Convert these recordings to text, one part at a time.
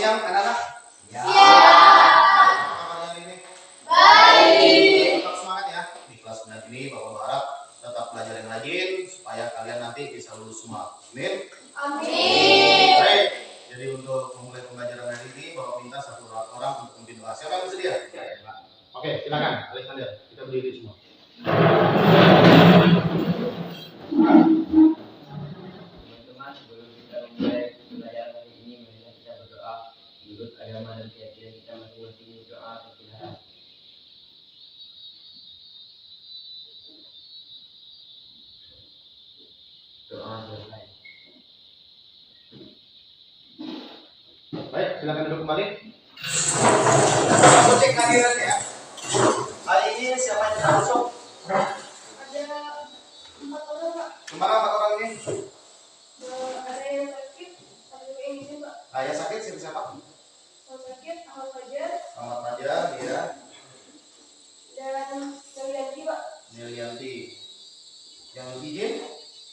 siang anak-anak? Ya. Apa kabarnya hari ini? Baik. Tetap semangat ya. Di kelas 9 ini Bapak berharap tetap belajar yang rajin supaya kalian nanti bisa lulus semua. Amin. Amin. Baik. Jadi untuk memulai pembelajaran hari ini Bapak minta satu orang untuk memimpin doa. Siapa yang bersedia? Oke, silakan Alexander. Kita berdiri semua. Teman-teman, sebelum kita memulai pembelajaran hari ini, marilah kita berdoa menurut agama dan keyakinan kita masing-masing. Doa perpisahan. Doa selesai. Baik, silakan duduk kembali. Aku cek hadirat ya. Hari ini siapa yang tidak masuk? Ada 4 orang, Pak. Kemana 4 orang ini? Ada yang sakit, ada yang ini, Pak. Yang sakit siapa? Yang sakit, Ahmad Fajar, Ahmad Fajar, dia. dan yang Yanti, Pak. Nilianti. Yang izin?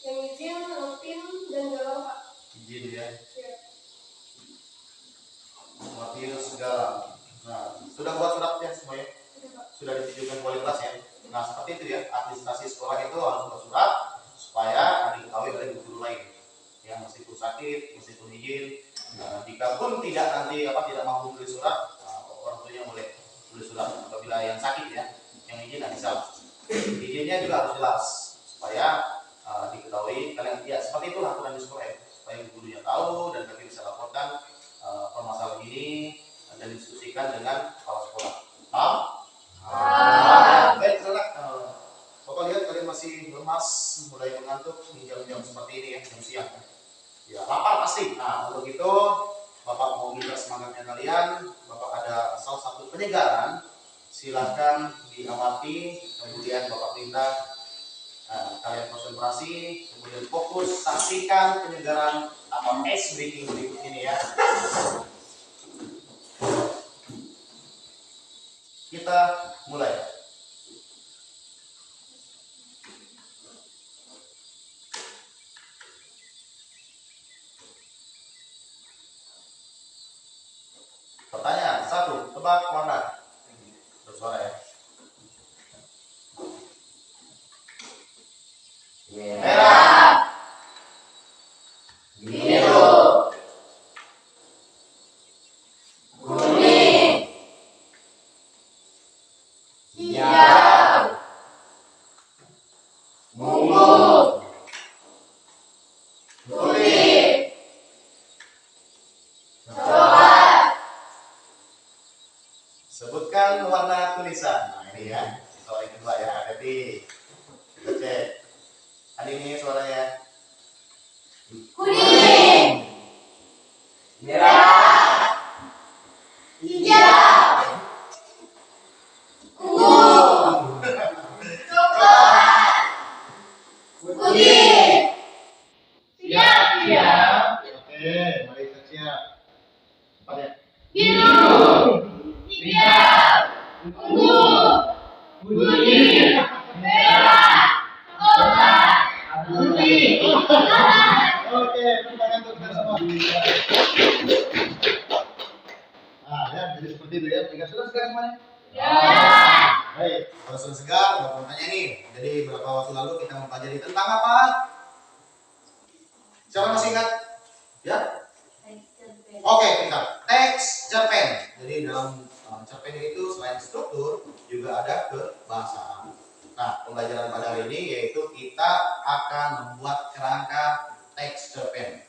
Yang izin, Lopin, dan Galau, Pak. Izin ya. Ya. Matius Galang. Nah, sudah buat suratnya semuanya? Sudah, Pak. Sudah ditujukan ke wali kelas ya? Nah, seperti itu ya. Administrasi sekolah itu harus buat surat supaya diketahui oleh guru lain. Yang meskipun sakit, meskipun izin. Nah, jika pun tidak nanti tidak mampu menulis surat, orang tuanya boleh tulis surat. Apabila yang sakit ya, yang izin tidak bisa. Izinnya juga harus jelas supaya diketahui kalian. Ya, seperti itulah aturan di sekolah ya. Supaya gurunya tahu dan kalian bisa laporkan permasalahan ini dan diskusikan dengan kepala sekolah. Paham? Baik, anak. Bapak lihat kalian masih lemas, mulai mengantuk di jam-jam seperti ini ya, jam siang. Ya, lapar pasti. Nah, untuk itu Bapak mau minta semangatnya kalian. Bapak ada salah satu penyegaran. Silakan diamati. Kemudian Bapak minta kalian konsentrasi, kemudian fokus, saksikan penyegaran atau ice breaking berikut ini ya. Kita mulai. Pertanyaan 1, tebak warna. Bersuara ya. Merah, Biru, kuning, hijau, ungu, kuning, coklat. sebutkan warna tulisan. Nah ini ya, soal yang kedua ya. Hati, kita cek. Ini suaranya. Kuning, merah, hijau, ungu, coklat, kuning. Siap, siap. Oke, mari kita siap. Cepat ya. Biru, hijau, ungu, kuning, merah, coklat, kuning. Oke, tangan untuk kita semua. Nah, ya, jadi seperti itu ya. Jika sudah segar semuanya? Ya. Baik, kalau sudah segar, Bapak mau tanya nih. Jadi beberapa waktu lalu kita mempelajari tentang apa? Siapa masih ingat? Ya? Oke, pintar. Teks cerpen. Jadi dalam cerpen itu selain struktur juga ada kebahasaan. Nah, pembelajaran pada hari ini yaitu kita akan membuat kerangka teks cerpen.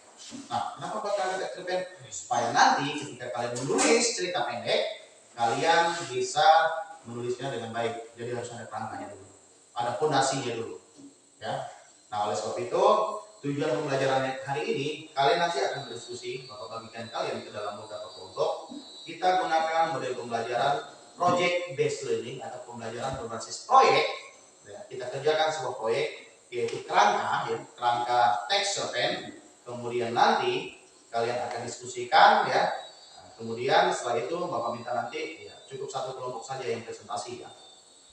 Nah, kenapa buat kerangka teks cerpen? Supaya nanti ketika kalian menulis cerita pendek, kalian bisa menulisnya dengan baik. Jadi harus ada kerangkanya dulu, ada fondasinya dulu. Ya. Nah, oleh sebab itu tujuan pembelajaran hari ini, kalian nanti akan berdiskusi, Bapak bagikan kalian ke dalam beberapa kelompok. Kita gunakan model pembelajaran project based learning atau pembelajaran berbasis proyek. Ya, kita kerjakan sebuah proyek yaitu kerangka, ya, kerangka teks cerpen. Kemudian nanti kalian akan diskusikan, ya. Nah, kemudian setelah itu Bapak minta nanti ya, cukup satu kelompok saja yang presentasi, ya.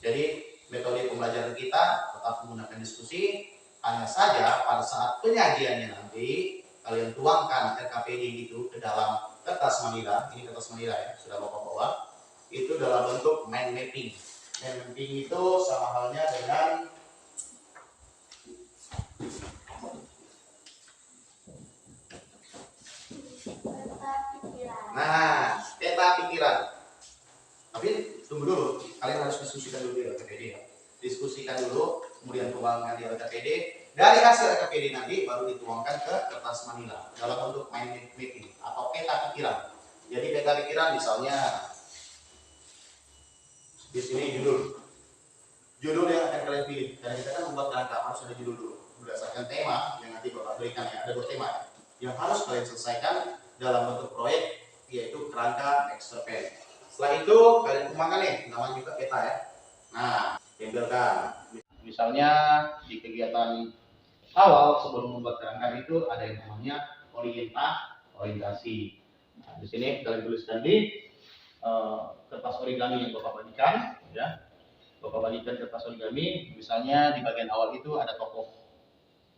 Jadi metode pembelajaran kita tetap menggunakan diskusi. Hanya saja pada saat penyajiannya nanti kalian tuangkan RKPD itu ke dalam kertas manila, ini kertas manila ya, sudah Bapak bawa, itu dalam bentuk mind mapping. Mind mapping itu sama halnya dengan peta pikiran. Tapi tunggu dulu, kalian harus diskusikan dulu di LKPD ya. Diskusikan dulu, kemudian tuangkan di LKPD. Dari hasil LKPD nanti baru dituangkan ke kertas manila dalam bentuk mind mapping atau peta pikiran. Jadi peta pikiran misalnya di sini judul yang akan kalian pilih. Karena kita kan membuat kerangka harus ada judul dulu berdasarkan tema yang nanti Bapak berikan ya. Ada 2 tema yang harus kalian selesaikan dalam bentuk proyek, yaitu kerangka master plan. Setelah itu kalian kembangkan nih, namanya juga peta ya. Nah, tempelkan. Misalnya di kegiatan awal sebelum membuat kerangka itu ada yang namanya orientasi. Nah, di sini kalian tuliskan di kertas origami yang Bapak bagikan, ya. Bapak bagikan kertas origami, misalnya di bagian awal itu ada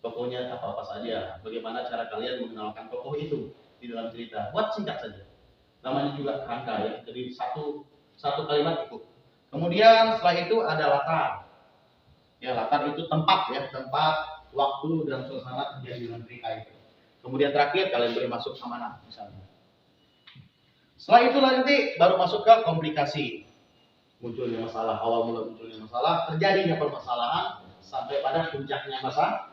tokohnya apa saja, bagaimana cara kalian mengenalkan tokoh itu di dalam cerita. Buat singkat saja. Namanya juga kerangka ya, jadi satu kalimat cukup. Kemudian setelah itu ada latar. Ya, latar itu tempat ya, tempat, waktu dan suasana terjadi dalam cerita itu. Kemudian terakhir kalian boleh masuk amanah misalnya. Setelah itu nanti baru masuk ke komplikasi. Munculnya masalah, awal mula munculnya masalah, terjadinya permasalahan sampai pada puncaknya masalah.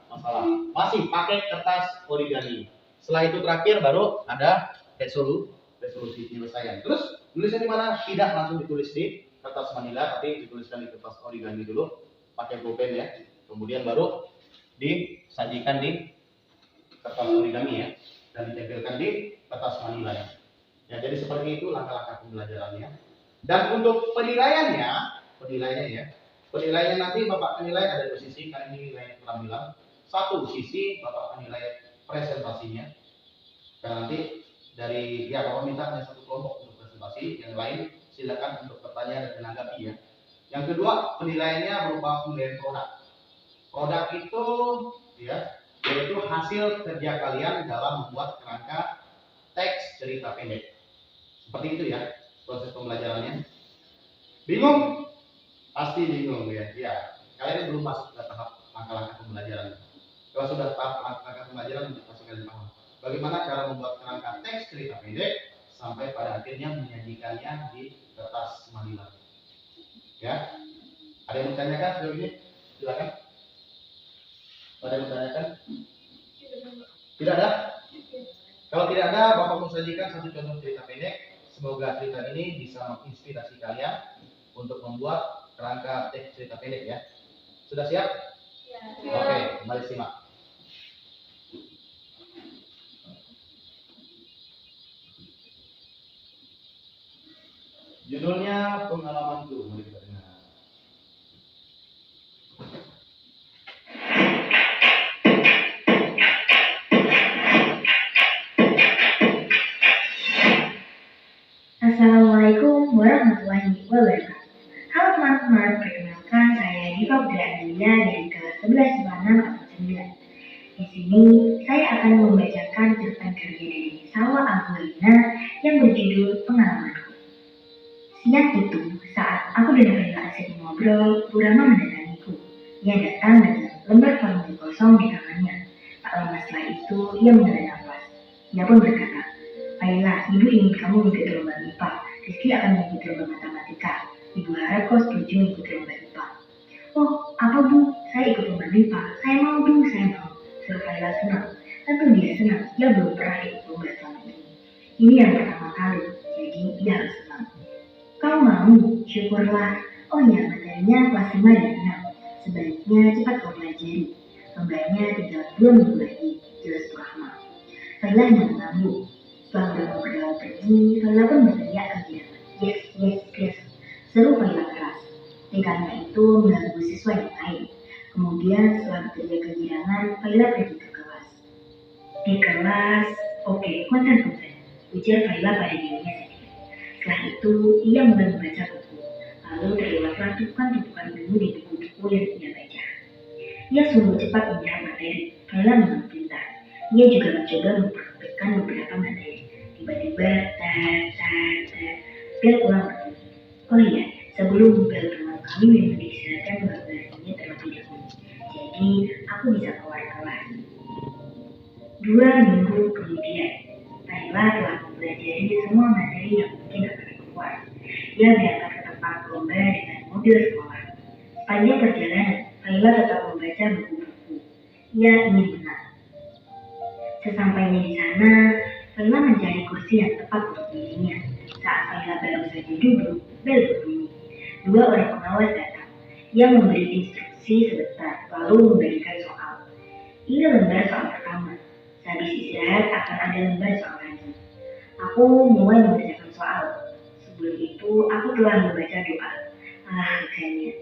Masih pakai kertas origami. Setelah itu terakhir baru ada resolusi penyelesaian. Terus tulisnya di mana? Tidak langsung ditulis di kertas manila, tapi dituliskan di kertas origami dulu, pakai pulpen ya. Kemudian baru disajikan di kertas origami ya, dan ditempelkan di kertas manila ya. Ya, jadi seperti itu langkah-langkah pembelajarannya. Dan untuk penilaiannya nanti Bapak penilai ada 2 sisi, kan ini nilai keterampilan. Satu sisi Bapak penilai presentasinya, dan nanti dari Bapak minta hanya 1 kelompok untuk presentasi, yang lain silakan untuk bertanya dan menanggapi ya. Yang kedua penilaiannya berupa penilaian produk. Produk itu ya, yaitu hasil kerja kalian dalam membuat kerangka teks cerita pendek. Seperti itu ya proses pembelajarannya. Bingung? Pasti bingung ya. Ya, kalian belum masuk ke tahap langkah-langkah pembelajaran. Kalau sudah tahap langkah-langkah pembelajaran, pasti kalian paham bagaimana cara membuat kerangka teks cerita pendek sampai pada akhirnya menyajikannya di kertas manila. Ya, ada yang bertanyakan sejauh ini? Silakan. Ada yang bertanyakan? Tidak ada? Kalau tidak ada, Bapak mau sajikan 1 contoh cerita pendek. Semoga cerita ini bisa menginspirasi kalian untuk membuat kerangka teks cerita pendek ya. Sudah siap? Ya. Oke, mari simak. Judulnya Pengalamanku. Mari kita dengar. Assalamualaikum warahmatullahi wabarakatuh. Halo teman-teman, perkenalkan saya Diva Putri Adelia dari kelas 11 IPA 6 atau 9. Di sini saya akan membacakan cerpen karya dari Salwa Abuelina yang berjudul Pengalamanku. Siang itu, saat aku dan Fahila asik mengobrol, Burama mendatangiku. Ia datang dengan lembar formulir kosong di tangannya. Tak lama setelah itu, ia menghela nafas. Ia pun berkata, "Fahila, ibu ingin kamu mengikuti lomba MIPA. Rizky akan mengikuti lomba matematika. Ibu harap kau setuju mengikuti lomba MIPA." "Oh, apa bu? Saya ikut lomba MIPA. Saya mau bu, saya mau." Seru Fahila senang. Tentu dia senang. Ia belum pernah ikut lomba selama ini. Ini yang pertama kali, jadi ia harus senang. "Kau mau? Syukurlah. Oh ya, materinya kelas 5 dan 6. Sebaiknya cepat kau pelajari. Lombanya tinggal 2 minggu lagi. Jelas Bu Rahma." Fahila hanya mengangguk. Setelah berjalan pergi, Fahila pun berteriak kegirangan. "Yes, yes, yes." Seru Fahila keras. Tingkahnya itu mengganggu siswa yang lain. Kemudian setelah berteriak kegirangan, Fahila pergi ke kelas. Di kelas, oke, konsen, ujar Fahila pada dirinya sendiri. Setelah itu, ia mulai membaca buku. Lalu terlewatlah tumpukan ilmu di buku-buku yang ia baca. Ia sungguh cepat menyerap materi. Fahila memang pintar. Ia juga mencoba mempraktikkan beberapa materi. Tiba-tiba, bel pulang berbunyi. Oh iya, sebelum bel pulang kami memang diistilahkan berbelanja terlebih dahulu. Jadi, aku bisa keluar kelas. 2 minggu kemudian, Naila telah mempelajari semua materi yang mungkin akan keluar. Ia berangkat ke tempat lomba dengan mobil sekolah. Sepanjang perjalanan, Naila tetap membaca buku-buku. Ia ingin menang. Sesampainya di sana, Naila mencari kursi yang tepat untuk dirinya. Saat Naila baru saja duduk, bel berbunyi. 2 orang pengawas datang. Ia memberi instruksi sebentar, lalu memberikan soal. Ini lembar soal pertama. Sehabis istirahat akan ada lembar soal lagi. Aku mulai mengerjakan soal. Sebelum itu, aku telah membaca doa. Agaknya.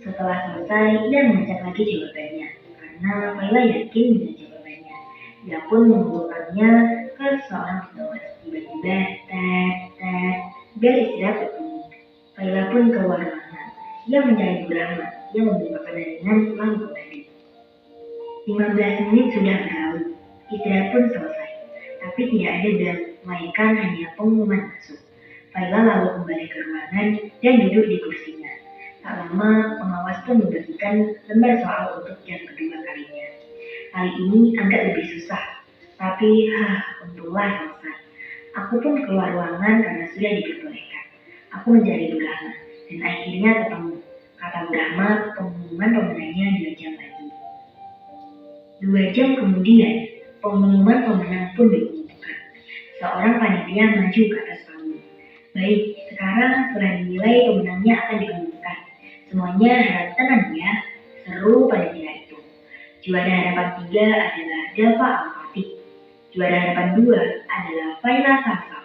Setelah selesai, ia mengecek lagi jawabannya. Karena Naila yakin dengan jawabannya. Ia pun mengumpulkannya ke seorang pengawas. Tiba-tiba, bel istirahat berbunyi. Naila pun keluar ruangan. Ia mencari Bu Rahma. Ia membeli makanan ringan lalu kembali. 15 menit sudah berlalu. Istirahat pun selesai. Tapi tidak ada bel, melainkan hanya pengumuman masuk. Naila lalu kembali ke ruangan dan duduk di kursinya. Tak lama, pengawas pun membagikan lembar soal untuk yang kedua kalinya. Kali ini agak lebih susah, tapi untunglah selesai. Aku pun keluar ruangan karena sudah diperbolehkan. Aku mencari Bu Rahma, dan akhirnya ketemu. Kata Bu Rahma, pengumuman pemenangnya 2 jam lagi. 2 jam kemudian, pengumuman pemenang pun diumumkan. Seorang panitia maju ke atas panggung. Baik, sekarang setelah dinilai pemenangnya akan diumumkan. Semuanya harap tenang ya, seru panitia itu. Juara harapan 3 adalah Delva Al-Fatih. Juara harapan 2 adalah Faila Salsa.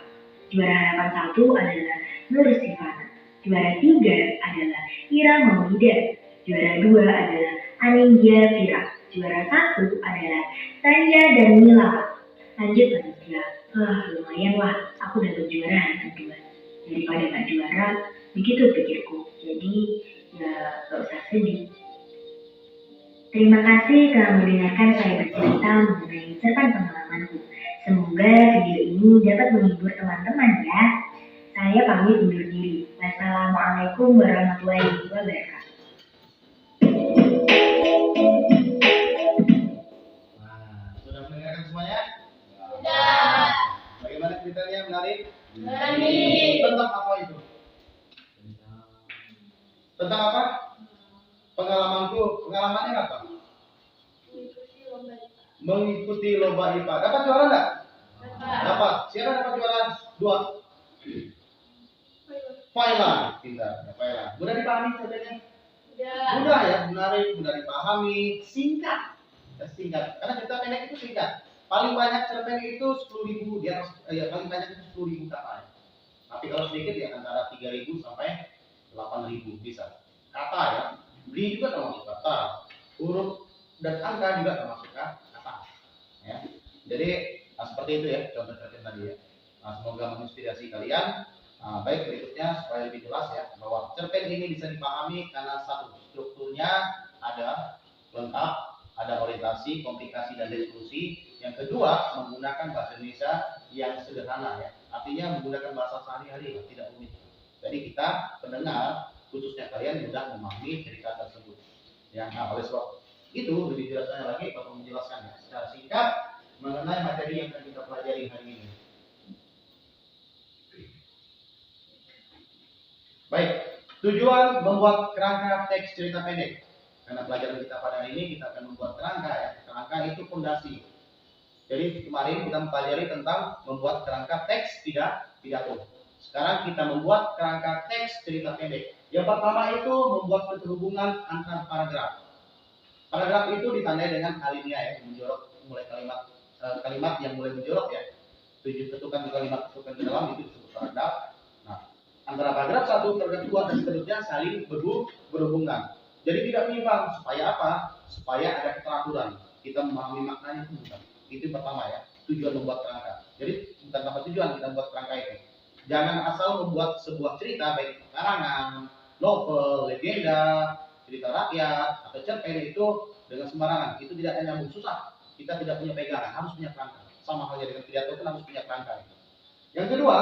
Juara harapan 1 adalah Nur Sifana. Juara 3 adalah Ira Maulida. Juara 2 adalah Anindya Fira. Juara 1 adalah Tanya dan Mila. Lanjut panitia. Lumayan lah, aku dapat juara harapan 2. Daripada gak juara, begitu pikirku. Jadi, ya gak usah sedih. Terima kasih telah mendengarkan saya bercerita mengenai cerpen pengalamanku. Semoga video ini dapat menghibur teman-teman ya. Saya pamit undur diri. Wassalamualaikum warahmatullahi wabarakatuh. Nah, sudah mendengarkan semuanya? Sudah. Bagaimana ceritanya, menarik? Menarik. Tentang apa itu? Tentang apa? Pengalamanku. Pengalamannya apa? Mengikuti lomba IPA. Mengikuti lomba IPA. Dapat juara enggak? Dapat. Siapa dapat juara? 2. Faila. Pintar. Faila. Mudah dipahami ceritanya? Sudah. Mudah ya, menarik, mudah dipahami, singkat. Singkat. Karena cerita pendek itu singkat. Paling banyak cerpen itu 10.000, dia paling banyak itu 10.000 kata. Tapi kalau sedikit ya antara 3.000 sampai 8.000 bisa. Kata ya. Beli juga termasuk kata. Huruf dan angka juga termasuk kata. Ya. Jadi seperti itu ya contoh cerpen tadi ya. Semoga menginspirasi kalian. Baik, berikutnya supaya lebih jelas ya bahwa cerpen ini bisa dipahami karena satu, strukturnya ada lengkap, ada orientasi, komplikasi dan diskusi. Yang kedua, menggunakan bahasa Indonesia yang sederhana ya. Artinya menggunakan bahasa sehari-hari, tidak rumit. Jadi kita pendengar, khususnya kalian mudah memahami cerita tersebut. Ya, oleh sebab itu lebih jelasnya lagi Bapak menjelaskan ya, secara singkat mengenai materi yang akan kita pelajari hari ini. Baik, tujuan membuat kerangka teks cerita pendek. Karena pelajaran kita pada hari ini kita akan membuat kerangka ya. Kerangka itu fondasi. Jadi kemarin kita mempelajari tentang membuat kerangka teks pidato. Sekarang kita membuat kerangka teks cerita pendek. Yang pertama itu membuat keterhubungan antar paragraf. Paragraf itu ditandai dengan alinea ya, menjorok mulai kalimat yang mulai menjorok ya. Ketukan kalimat ketukan ke dalam itu disebut paragraf. Nah, antara paragraf 1, paragraf 2 dan seterusnya saling berhubungan. Jadi tidak menyimpang. Supaya apa? Supaya ada keteraturan. Kita memahami maknanya itu bukan. Itu pertama ya. Tujuan membuat kerangka. Jadi bukan tanpa tujuan kita membuat kerangka itu. Jangan asal membuat sebuah cerita baik karangan, novel, legenda, cerita rakyat atau cerpen itu dengan sembarangan. Itu tidak akan nyambung, susah. Kita tidak punya pegangan, harus punya kerangka. Sama halnya dengan pidato pun harus punya kerangka. Yang kedua,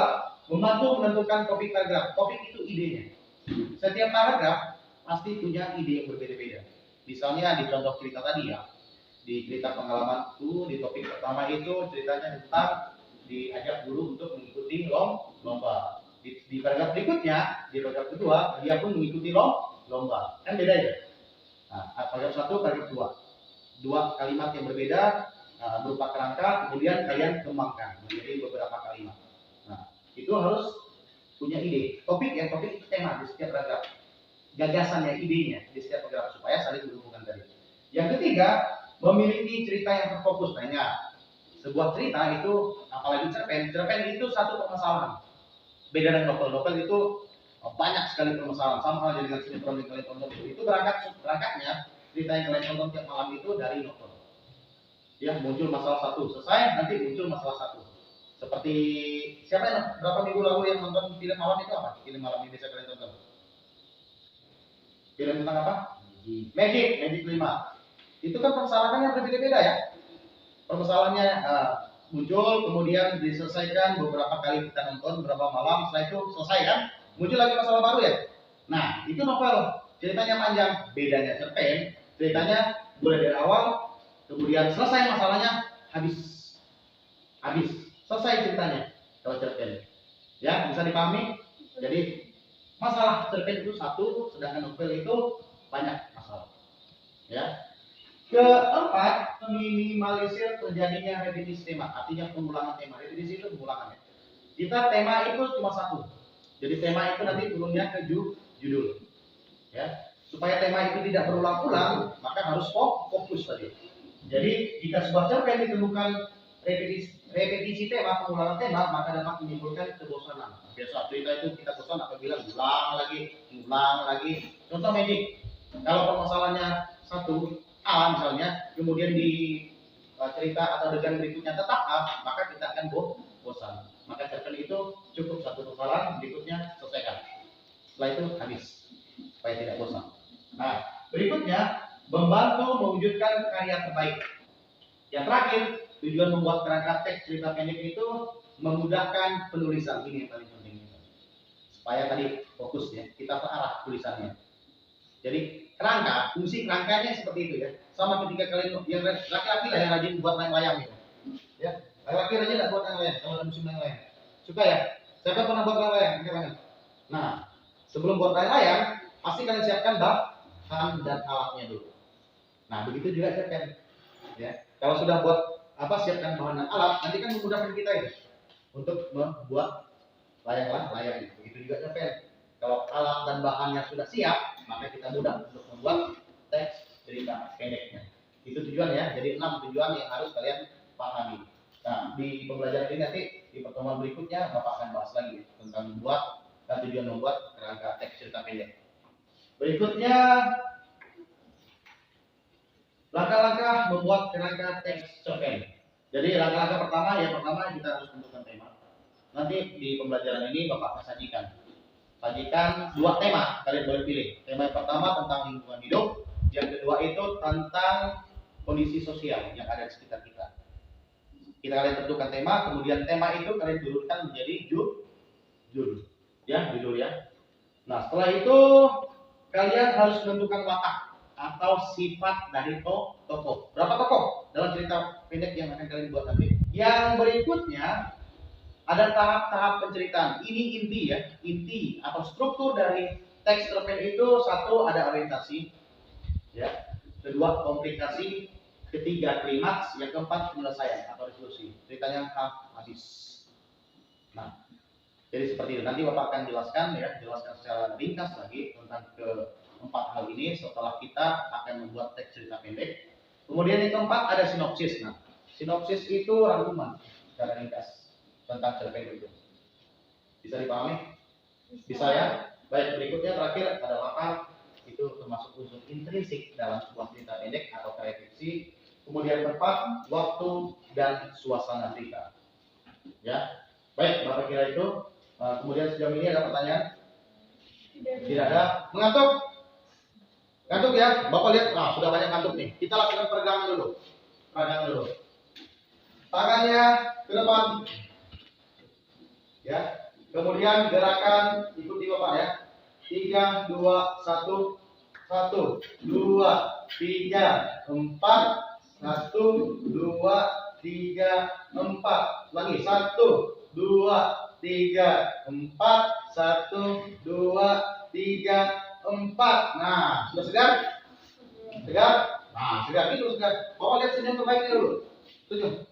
membantu menentukan topik paragraf. Topik itu idenya. Setiap paragraf pasti punya ide yang berbeda-beda. Misalnya di contoh cerita tadi ya, di cerita pengalamanku di topik pertama itu ceritanya tentang diajak guru untuk mengikuti lomba. Di paragraf berikutnya, di paragraf kedua, dia pun mengikuti lomba. Kan beda ya? Nah, paragraf 1, paragraf 2. Dua kalimat yang berbeda berupa kerangka, kemudian kalian kembangkan menjadi beberapa kalimat. Nah, itu harus punya ide. Topik itu tema di setiap paragraf. Gagasannya, idenya di setiap paragraf supaya saling berhubungan tadi. Yang ketiga, memiliki cerita yang terfokus. Nah, ingat, sebuah cerita itu, apalagi cerpen itu satu permasalahan. Beda dengan novel itu banyak sekali permasalahan. Sama halnya dengan sinetron yang kalian tonton itu berangkatnya cerita yang kalian tonton tiap malam itu dari novel. Ya, muncul masalah satu, selesai, nanti muncul masalah satu. Seperti siapa yang berapa minggu lalu yang nonton film malam itu apa? Film malam yang bisa kalian tonton? Film tentang apa? Magic 5. Itu kan permasalahannya berbeda-beda ya. Permasalahannya muncul, kemudian diselesaikan beberapa kali kita nonton, beberapa malam, setelah itu selesai kan? Muncul lagi masalah baru ya. Nah, itu novel. Ceritanya panjang, bedanya cerpen. Ceritanya mulai dari awal, kemudian selesai masalahnya, habis. Selesai ceritanya kalau cerpen. Ya, bisa dipahami? Jadi masalah cerpen itu satu, sedangkan novel itu banyak masalah. Ya. Keempat, meminimalisir terjadinya repetisi tema, artinya pengulangan tema. Repetisi itu pengulangan ya. Kita tema itu cuma satu. Jadi tema itu nanti turunnya ke judul. Ya. Supaya tema itu tidak berulang-ulang, maka harus fokus tadi. Jadi jika sebuah cerpen ditemukan repetisi tema, pengulangan tema, maka dapat menimbulkan kebosanan. Biasa cerita itu kita bosan apabila ulang lagi. Contoh Magic. Kalau permasalahannya satu A misalnya, kemudian di cerita atau adegan berikutnya tetap A, maka kita akan bosan. Maka cerpen itu cukup satu persoalan, berikutnya selesaikan. Setelah itu habis, supaya tidak bosan. Nah, berikutnya membantu mewujudkan karya terbaik. Yang terakhir, tujuan membuat kerangka teks cerita pendek itu memudahkan penulisan. Ini yang paling penting. Supaya tadi fokus ya, kita terarah tulisannya. Jadi fungsi kerangkanya seperti itu ya. Sama ketika kalian yang laki-laki lah yang rajin buat layang-layang gitu. Ya, laki-laki rajin nggak buat layang-layang, kalau musim layang-layang. Suka ya? Siapa pernah buat layang-layang? Nah, sebelum buat layang-layang, pasti kalian siapkan bahan dan alatnya dulu. Nah, begitu juga cerpen. Ya, kalau sudah buat siapkan bahan dan alat, nanti kan memudahkan kita ya untuk membuat layang-layang. Begitu juga cerpen. Kalau alat dan bahannya sudah siap, maka kita mudah untuk membuat teks cerita pendeknya. Itu tujuan ya. Jadi 6 tujuan yang harus kalian pahami. Nah, di pembelajaran ini nanti di pertemuan berikutnya Bapak akan bahas lagi tentang membuat dan tujuan membuat kerangka teks cerita pendek. Berikutnya langkah-langkah membuat kerangka teks cerpen. Jadi langkah-langkah pertama kita harus tentukan tema. Nanti di pembelajaran ini Bapak akan sajikan 2 tema, kalian boleh pilih. Tema yang pertama tentang lingkungan hidup, yang kedua itu tentang kondisi sosial yang ada di sekitar kita. Kalian tentukan tema, kemudian tema itu kalian turunkan menjadi judul. Ya. Nah, setelah itu kalian harus menentukan watak atau sifat dari tokoh. Berapa tokoh dalam cerita pendek yang akan kalian buat nanti? Yang berikutnya ada tahap-tahap penceritaan. Ini inti atau struktur dari teks cerpen itu. Satu, ada orientasi, ya. Kedua, komplikasi. Ketiga, klimaks. Yang keempat, penyelesaian atau resolusi. Ceritanya habis. Nah, jadi seperti itu. Nanti Bapak akan jelaskan secara ringkas lagi tentang keempat hal ini setelah kita akan membuat teks cerita pendek. Kemudian yang keempat ada sinopsis. Nah, sinopsis itu rangkuman secara ringkas tentang cerpen itu. Bisa dipahami? Bisa ya? Baik, berikutnya terakhir ada 8. Itu termasuk unsur intrinsik dalam sebuah cerita pendek atau karya fiksi. Kemudian tempat, waktu, dan suasana cerita. Ya, baik, Bapak kira itu. Kemudian sejauh ini ada pertanyaan? Tidak ada. Mengantuk? Ngantuk ya? Bapak lihat, sudah banyak ngantuk nih. Kita lakukan peregangan dulu. Tangannya ke depan. Ya. Kemudian gerakan ikuti Bapak ya. 3 2 1 1 2 3 4 1 2 3 4 lagi 1 2 3 4 1 2 3 4. Nah, sudah segar? Segar? Nah, segar itu segar. Bapak lihat senyum terbaiknya dulu. Senyum.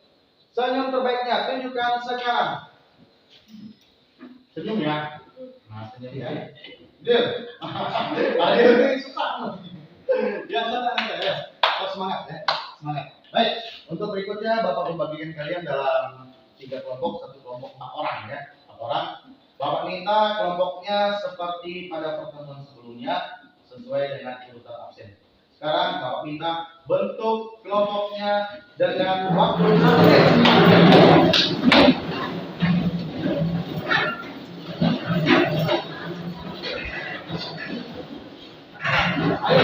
Senyum terbaiknya tunjukkan sekarang. Senyum ya. Nah, senyum ya. Deal. Ada yang susah. Ya, santai ya. Harus semangat ya. Semangat. Baik, untuk berikutnya Bapak membagikan kalian dalam 3 kelompok, satu kelompok 4 orang ya. 4 orang. Bapak minta kelompoknya seperti pada pertemuan sebelumnya sesuai dengan urutan absen. Sekarang Bapak minta bentuk kelompoknya dengan waktu 1 menit. Ayo,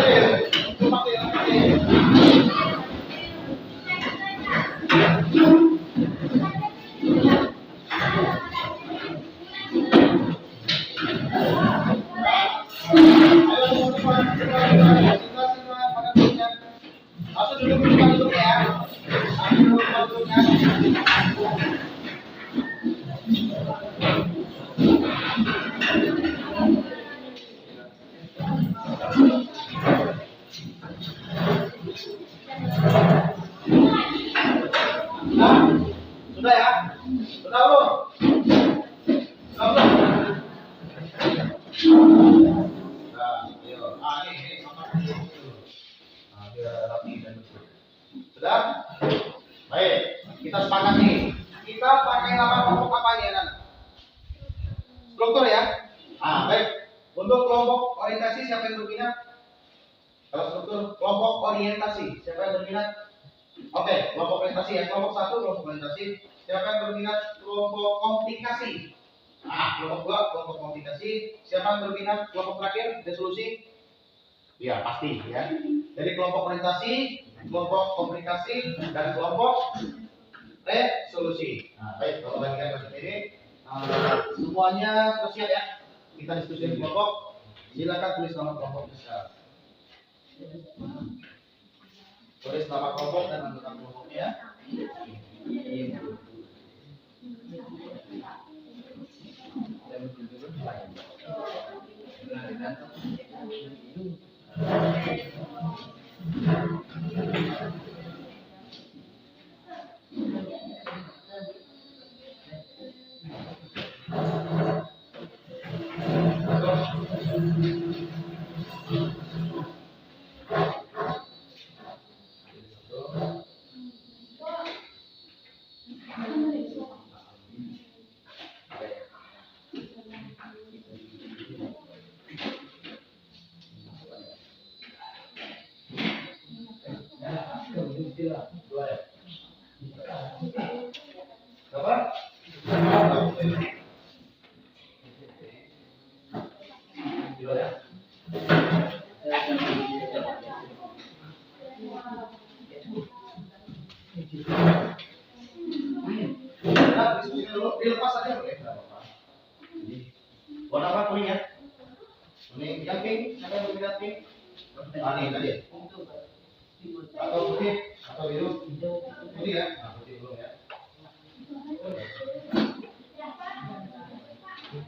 sudah ya? Sudah belum? Sudah belum? Nah, ayo. Ini sama dulu. Nah, biar rapi dan betul. Sudah? Baik, kita sepakat nih. Kita pakai nama kelompok apa ini, anak? Struktur ya? Ah, baik. Untuk kelompok orientasi siapa yang berminat? Kalau struktur kelompok orientasi siapa yang berminat? Oke, kelompok orientasi ya. Kelompok 1 kelompok orientasi. Siapa yang berminat kelompok komunikasi? Kelompok 2 kelompok komunikasi. Siapa yang berminat kelompok terakhir resolusi? Ya, pasti ya. Jadi kelompok orientasi, kelompok komunikasi, dan kelompok resolusi. Nah, baik, kalau bagian ini semuanya sosial ya. Kita diskusi di kelompok. Silakan tulis nama kelompoknya sekarang. Tulis nama kelompok dan anggota kelompoknya ya. Berapa? Dilepas aja boleh, nggak apa-apa. Warna apa? Kuning ya? Kuning, yang pink, siapa yang berminat pink? Ini tadi. Atau putih, atau biru? Putih ya? Nah, putih belum ya?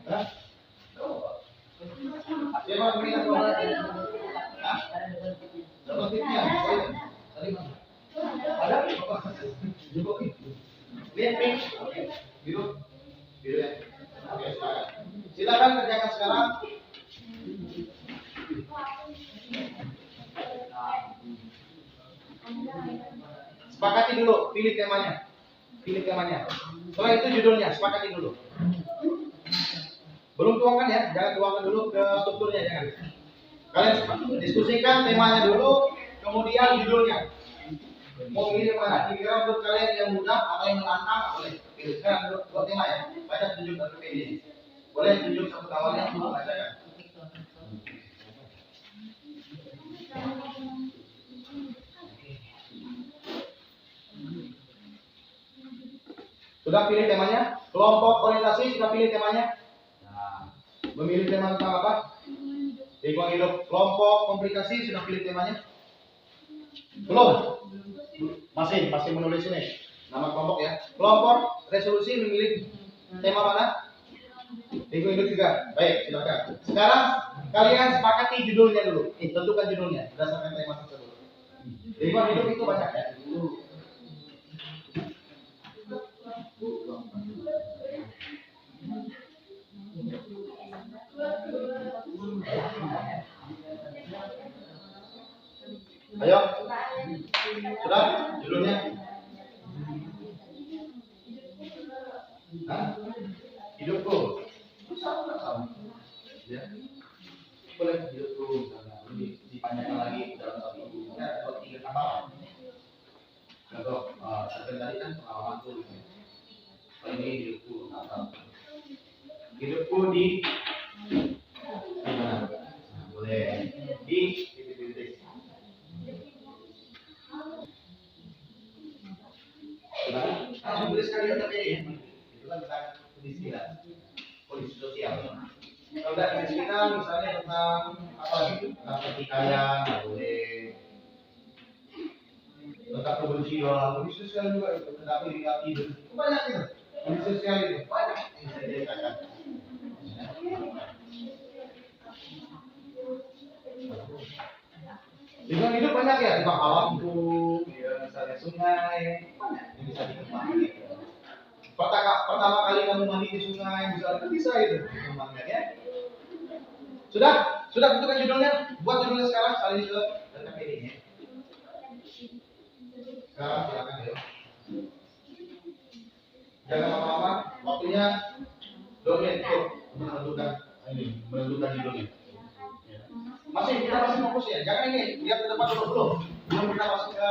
Hah? Siapa yang berminat warna? Hah? Dapat tipnya? Oh iya. Tadi mana? Ada? Lihat pink, oke. Biru, biru ya. Oke, silakan kerjakan sekarang. Sepakati dulu, pilih temanya. Pilih temanya. Setelah itu judulnya, sepakati dulu. Belum tuangkan ya, jangan tuangkan dulu ke strukturnya, jangan. Kalian diskusikan temanya dulu, kemudian judulnya. Mau pilih mana? Kira-kira menurut kalian yang mudah atau yang menantang? Boleh. Pilih. Sekarang buat tema ya. Baca tunjuk dan PPD. Boleh tunjuk satu kawannya untuk bacakan. Sudah Sudah pilih temanya? Kelompok orientasi sudah pilih temanya? Nah, memilih tema tentang apa? Lingkungan hidup. Kelompok komplikasi sudah pilih temanya? Belum? Masih menulis ini. Nama kelompok ya. Kelompok resolusi memilih tema mana? Lingkungan hidup juga. Baik, silakan. Sekarang kalian sepakati judulnya dulu. Tentukan judulnya berdasarkan tema tersebut. Lingkungan hidup itu banyak ya. Ayo. Sudah judulnya? Hah? Hidupku. Ya. Boleh hidupku misalnya. Dipanjangkan lagi dalam satu atau 3 tambah. Contoh, tadi kan pengalamanku. Ini hidupku. Hidupku di mana? Nah, boleh di titik-titik. Nah, tulis sekali tapi ya. Itu kan tentang kemiskinan, kondisi sosial. Kalau udah kemiskinan, misalnya tentang apa gitu, tentang pertikaian, nggak boleh. Tentang kebencian, kondisi sosial juga itu, tentang iri itu banyak itu. Kondisi sosial itu banyak yang saya ceritakan. Lingkungan hidup banyak ya, tentang alamku, ya, misalnya sungai, banyak yang bisa dikembangkan itu. Pertama kali kamu mandi di sungai, misalnya bisa itu dikembangkan ya. Sudah tentukan judulnya, buat judulnya sekarang, salin ke data ini. Sekarang silakan ya. Jangan lama-lama, waktunya 2 menit untuk menentukan judulnya. Kita masih fokus ya, jangan ini lihat ke depan dulu belum kita masuk ke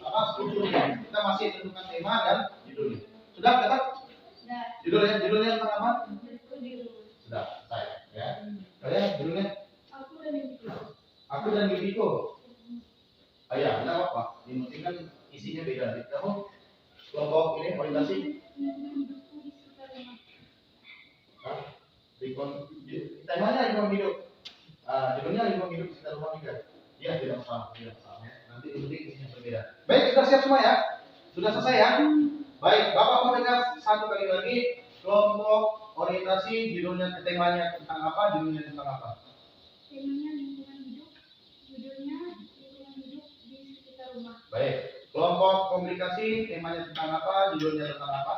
strukturnya. Kita masih tentukan tema dan judulnya. Sudah dapat? Judulnya tentang apa? Sudah, saya ya. Kalian judulnya? Aku dan mimpiku. Ya, enggak apa-apa. Yang penting kan isinya beda. Kamu kelompok ini orientasi? Temanya lingkungan hidup. Judulnya lingkungan hidup sekitar rumah juga. Iya, tidak masalah ya. Nanti diulik isinya berbeda. Baik, sudah siap semua ya? Sudah selesai ya? Baik, Bapak mau dengar satu kali lagi kelompok orientasi judulnya temanya tentang apa? Judulnya tentang apa? Temanya lingkungan hidup, judulnya lingkungan hidup di sekitar rumah. Baik, kelompok komunikasi temanya tentang apa? Judulnya tentang apa?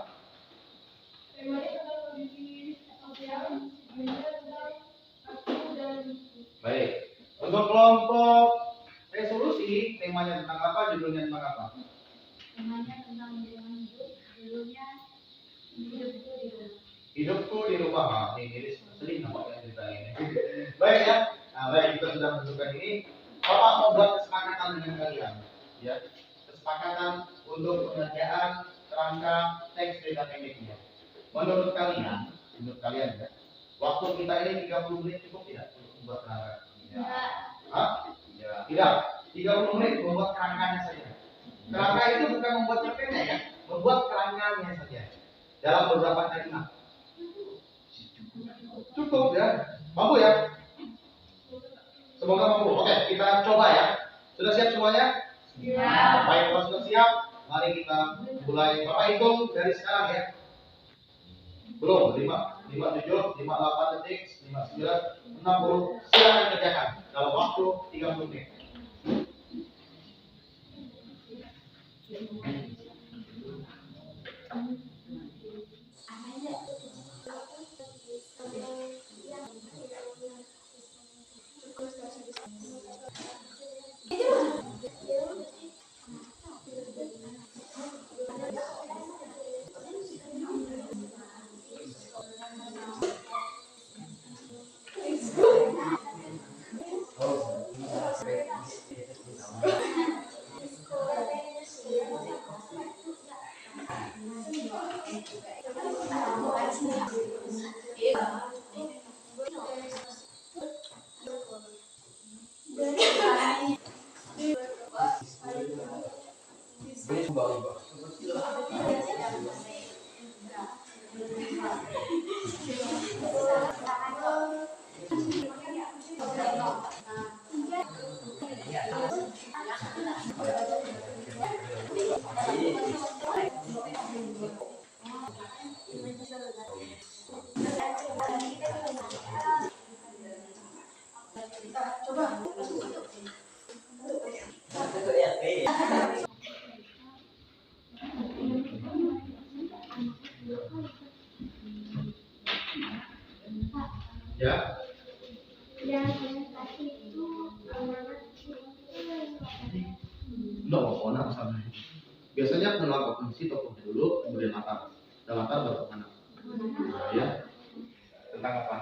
Temanya tentang kondisi sosial, judulnya tentang aku dan Baik, untuk kelompok resolusi temanya tentang apa? Judulnya tentang apa? temanya tentang lingkungan hidup, judulnya hidupku di rumah. Hidupku di rumah. Ini sering nampaknya cerita ini. Baik ya. Nah, baik, kita sudah menentukan ini. Bapak mau buat kesepakatan dengan kalian, ya. Kesepakatan untuk pengerjaan kerangka teks data pendeknya. Menurut kalian ya, waktu kita ini 30 menit cukup tidak untuk membuat kerangka? Enggak. Hah? Tidak. 30 menit membuat kerangkanya saja. Kerangka itu bukan membuat cerpennya ya, membuat kerangkanya saja. Dalam beberapa kalimat. Cukup ya. Mampu ya? Semoga mampu. Oke, kita coba ya. Sudah siap semuanya? Ya. Baik, kalau sudah siap, mari kita mulai. Bapak hitung dari sekarang ya. Belum, 5, 7, 58 detik, 59, 60. Silakan kerjakan dalam waktu 30 menit. Ya, Dan orientasi itu amanat udah pokoknya masalahnya. Biasanya penolak kognitif tokoh dulu, kemudian latar. Dan latar baru mana? Nah, ya. Tentang apa?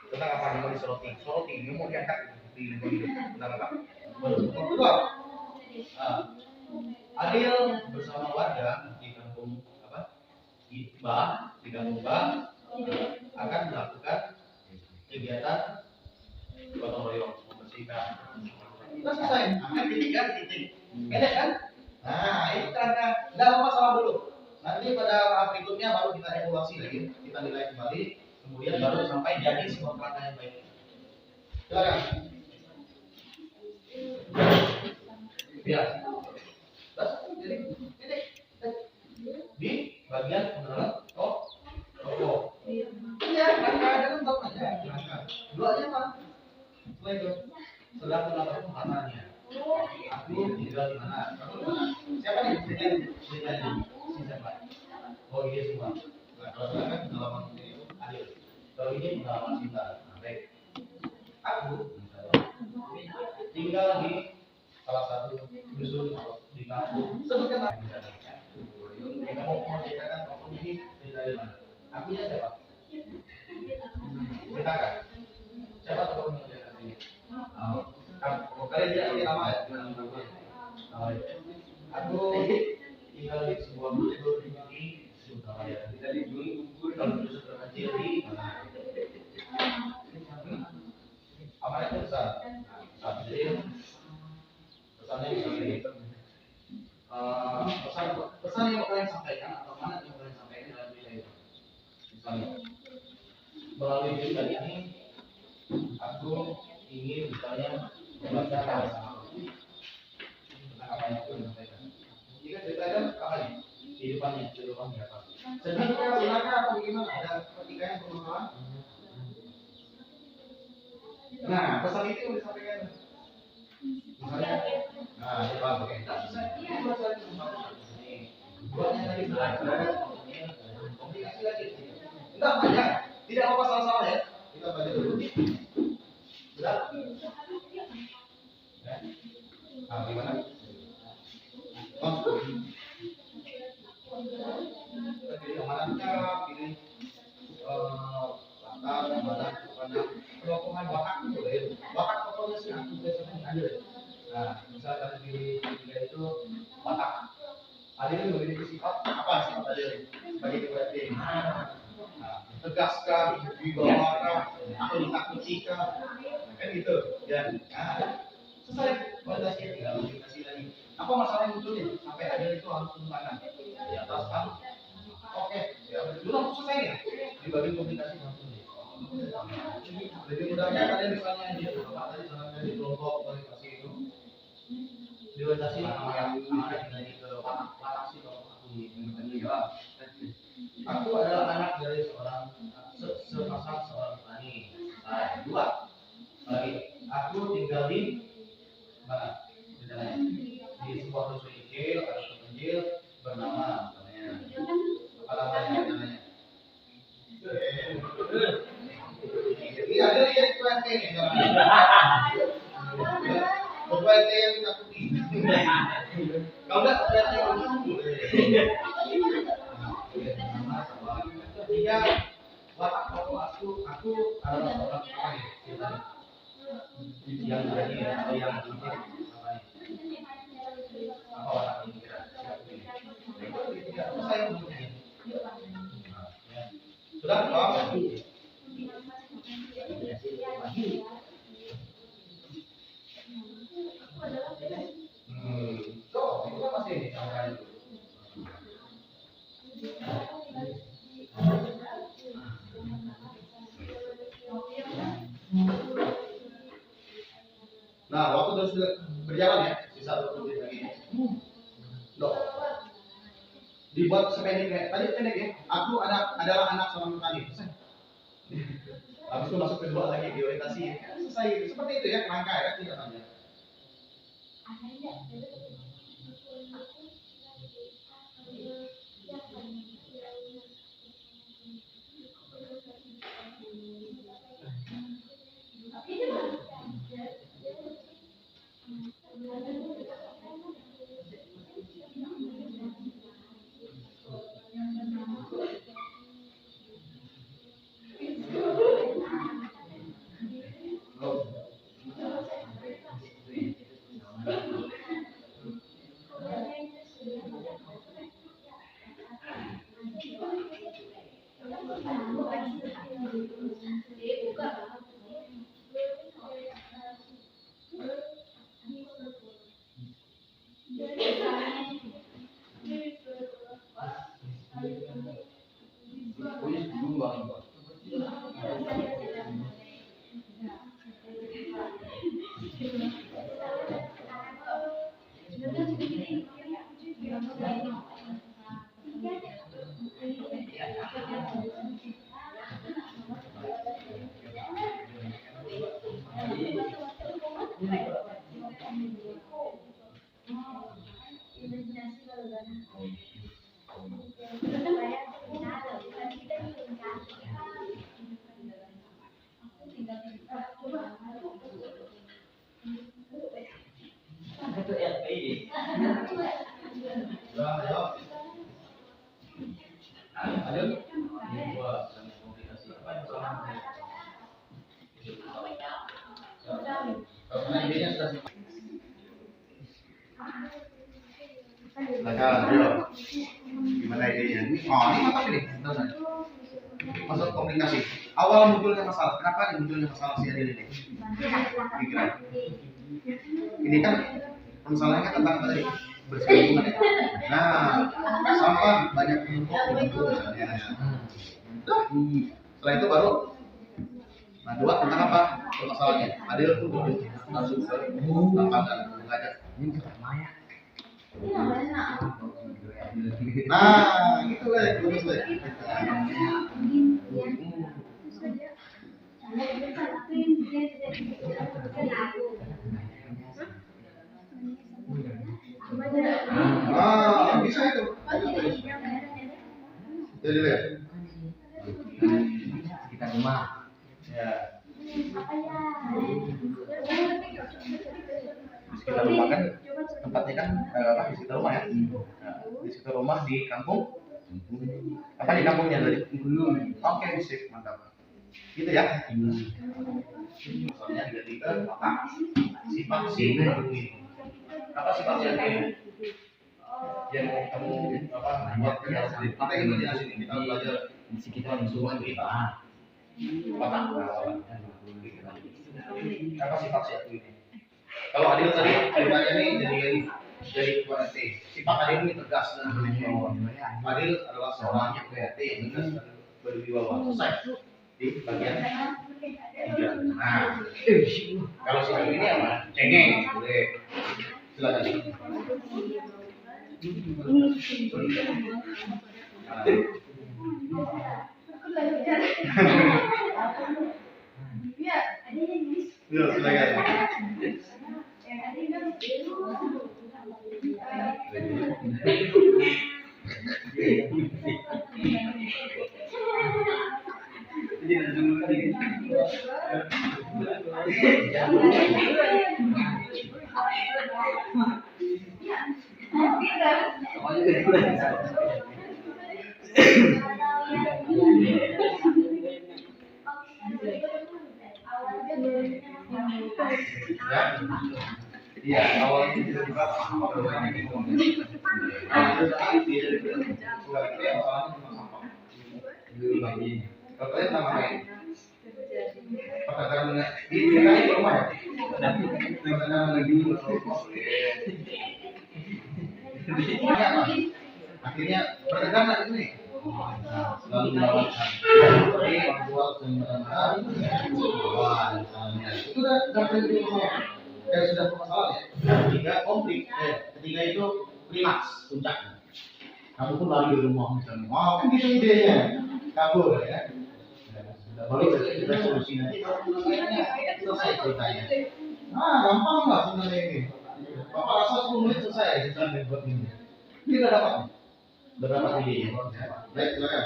Tentang apa yang mau disoroti? Soroti, ini mau diangkat di lingkungan hidup. Tentang apa? Kedua, Adil bersama warga di kampung apa? Di kampung Ba akan melakukan kegiatan gotong royong membersihkan. Kita selesai. Nah, titik kan titik. Pendek kan? Nah, itu karena nggak apa masalah dulu. Nanti pada tahap berikutnya baru kita evaluasi lagi, kita nilai kembali, kemudian baru sampai jadi sebuah langkah yang baik. Silakan. Ya. Terus, jadi titik. Di bagian pengenalan toko. Iya, kan ada lengkap aja. Dua aja pak. Setelah itu, setelah melakukan pengalamannya. Aku tinggal di mana? Siapa nih? Siapa? Oh iya semua. Nah, kalau saya kan pengalaman ini adil. Kalau ini pengalaman kita. Nah, baik. Aku tinggal di salah satu dusun di kampung. Sebutkan apa? Kamu mau ceritakan kampung ini dari mana? Aku ya siapa? Ceritakan. Siapa tokoh mengerjakan ini? Kalian tidak punya nama ya? Aku tinggal di sebuah dusun di Surabaya. Kita di dusun terkecil di mana? Amanatnya besar. Jadi pesannya misalnya pesan yang kalian sampaikan atau mana yang kalian sampaikan dalam berita itu. Misalnya melalui berita ini aku ingin misalnya membacakan tentang apa yang aku sampaikan. Jika ceritakan apa nih? Kehidupannya apa? Sedihnya, senangnya apa bagaimana? Ada ketika yang bermasalah? Nah, pesan itu yang disampaikan. Misalnya, nah, ya Pak, oke. Buatnya tadi belajar, komunikasi lagi. Enggak banyak, tidak apa salah-salah ya. Kita baca dulu. Sudah? Ya. Nah, gimana? Pilih amanatnya, pilih latar, amanat, pelopongan watak itu ya. Watak pokoknya sih aku biasanya ada. Nah, misalkan di tiga itu watak. Adil memiliki sifat apa sifat adil? Bagi berarti. Nah, tegaskah, dibawakah, atau ditakutikah? Kan gitu, ya. Nah, selesai validasi tinggal komunikasi lagi. Apa masalah yang muncul nih? Sampai adil itu harus menggunakan di atas kan? Oke, ya belum selesai ya. Di bagian komunikasi langsung nih. Lebih mudahnya kalian misalnya di apa tadi sarannya di kelompok komunikasi itu diorientasi nama yang dari ke watak sih kalau aku ini aku adalah anak dari seorang sepasang seorang petani. Nah, dua lagi aku tinggal di mana? Di sebuah dusun kecil atau kecil bernama namanya. Iya, ada yang kuate nih. Kuate yang ditakuti. Kalau enggak kuate yang ditakuti. Tiga, watak pokok aku adalah seorang petani. Yang tadi atau yang apa watak ini kira? Saya sudah paham? So, itu masih disampaikan. Nah, waktu terus berjalan ya, sisa 20 menit lagi. Loh, dibuat sependek tadi pendek ya. Aku adalah anak seorang petani. Habis itu masuk kedua lagi di orientasi. Selesai seperti itu ya, kerangka ya, tidak banyak. Itu RPI. Udah, ayo. Ada. Kalau idenya sudah silakan, ayo. Gimana idenya? Ini apa ini? Masalah komunikasi. Awal munculnya masalah. Kenapa nih munculnya masalah si Adil ini? Pikiran. Ini kan permasalahannya tentang apa tadi? Bersinggungan ya. Nah, sampah banyak menumpuk di bangku misalnya. Setelah itu baru nah, dua tentang apa? Permasalahannya. Adil pun tunjuk langsung ke lapangan mengajak. Nah, gitu lah, bagus lah. Ah, bisa itu. Jadi lihat. Sekitar rumah. Ya. Di sekitar rumah kan tempatnya kan apa di sekitar rumah ya. Nah, di sekitar rumah di kampung. Apa di kampungnya tadi? Oke, sip, mantap. Gitu ya. Soalnya tiga apa? Sifat si ini. Apa sifat si ini? Yang kamu apa? Buat kita imajinasi ini kita belajar Di sekitar lingkungan kita. Watak. Apa sifat si ini? Kalau Adil tadi ceritanya nih jadi ketua RT. Sifat Adil ini tegas dan berwibawa. Adil adalah seorang yang RT yang tegas dan berwibawa. Selesai di bagian 3. Nah, kalau si Adil ini apa? Cengeng, boleh. Silakan. Ya, silakan. Ya. Iya, awalnya tiba-tiba Katanya sama kayak perdagangan di rumah ya. Perdagangan lagi akhirnya perdagangan ini selalu melawankan. Tapi menjual sembarangan, itu udah terjadi masalah. Dan sudah masalah ya. Ketiga konflik, ketiga itu klimaks puncaknya. Kamu pun lari di rumah misalnya, wah kan gitu idenya, kabur ya. Baru kita solusi nanti kayaknya selesai ceritanya. Nah gampang lah sebenarnya ini. Bapak rasa 10 menit selesai kita buat ini. Ini udah dapat, idenya. Baik, silakan.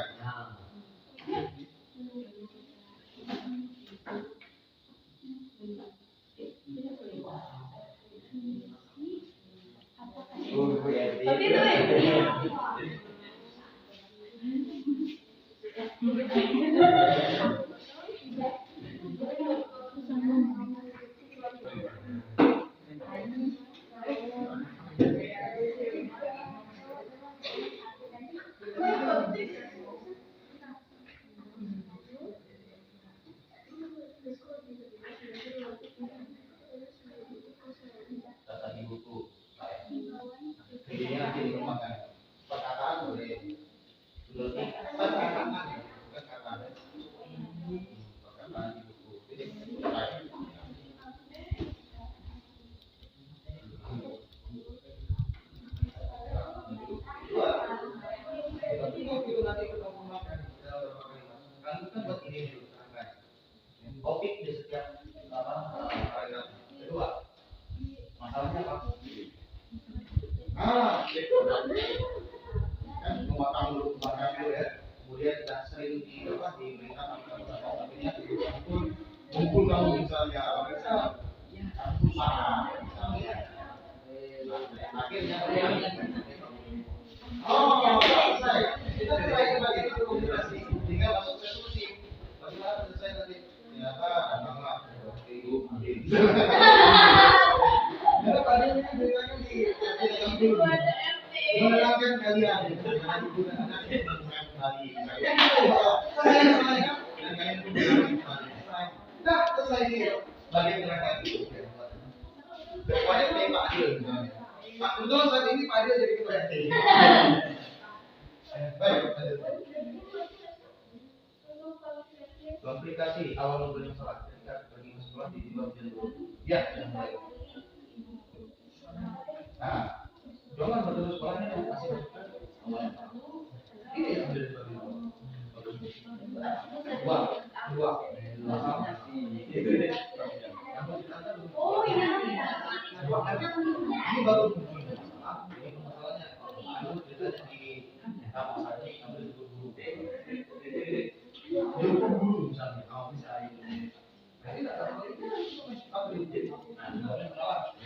Tapi Kami kan buat ini dulu, topik di setiap paragraf. Kedua, masalahnya apa? Kan memotong dulu ya. Kemudian kita sering diberikan ini kumpul kamu misalnya akhirnya selesai. Kita selesai kembali itu komunikasi. Tinggal masuk resolusi. Bagaimana selesai nanti? Ternyata anak-anak ibu. Karena padanya beritanya di menerangkan kalian dengan hubungan anak dengan kembali. Saya selesai dan kalian pun kembali. Nah, selesai ini bagi menerangkan itu. Pokoknya kayak Pak Adil. Pak, betul saat ini Pak Adil jadi ketua RT. Baik, aplikasi awal bermasalah ketika pergi ke sekolah di bawah jam 2. Ya, yang baik. Nah, jangan betul sekolahnya yang masih ini yang sudah dibagi dua. Oh iya. Ini baru masalahnya. Kamu ceritanya di apa saja kamu disebut guru. Guru misalnya, kamu bisa ini. Nah, ini tak tahu itu apa itu. Nah,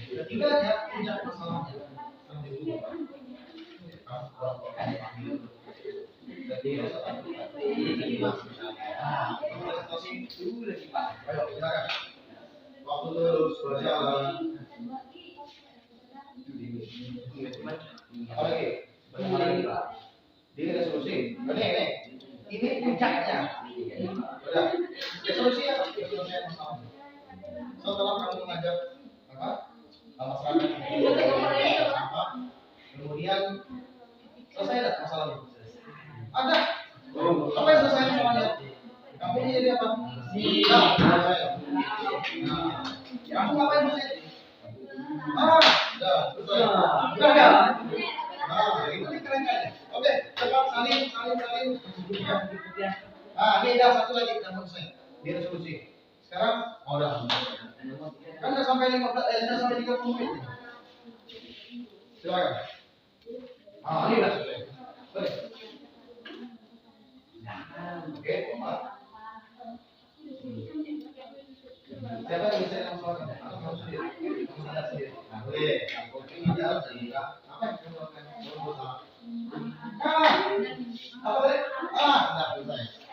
ketiganya puncak masalahnya. Jadi ayo silakan. Waktu terus berjalan. Apa lagi? Bagaimana lagi Pak? Di resolusi. Ini puncaknya. Udah. Resolusi apa? Resolusi masalah. Setelah kamu mengajak apa? Masyarakat apa? Kemudian selesai dah masalah itu. Ada. Apa yang selesai semuanya? Kamu ini jadi apa? Selesai. Kamu ngapain selesai? Selesai. Udah. Itu keren kan? Oke, cepat salin. Ini ada satu lagi kita selesai. Di resolusi. Sekarang udah. Kan udah sampai 30 menit. Silakan. Ini udah selesai. Boleh. Oke, Omar. Siapa yang bisa langsung? Atau kamu sendiri? Nah, boleh. Ini jauh dari apa yang kamu lakukan? Apa tadi? Sudah selesai.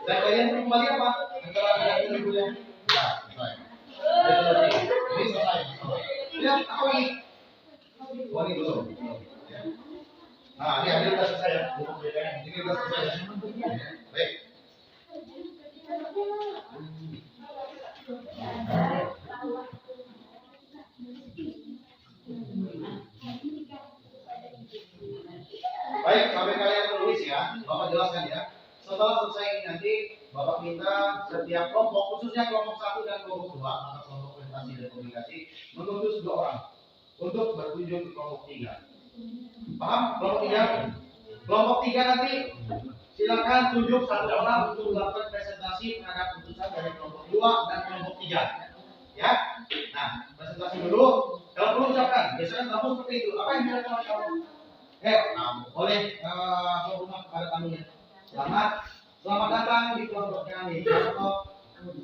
Dan kalian kembali apa? Setelah ada kuliah. Ya, selesai. Ini selesai. Ya, apa lagi? Ini belum. Ini ambil tas saya. Ini tas saya. Baik. Baik, sampai kalian menulis ya. Bapak jelaskan ya. Setelah selesai ini nanti Bapak minta setiap kelompok, khususnya kelompok 1 dan kelompok 2 atau kelompok presentasi dan komunikasi, mengutus 2 orang untuk berkunjung ke kelompok 3. Paham? Kelompok 3? Kelompok 3 nanti silakan tunjuk 1 orang untuk melakukan presentasi terhadap keputusan dari kelompok 2 dan kelompok 3. Ya? Nah, presentasi dulu. Kalau perlu ucapkan, biasanya kamu seperti itu. Apa yang dilakukan oleh kamu? Oleh rumah kepada tamunya. Selamat datang di kelompok kami, kelompok 3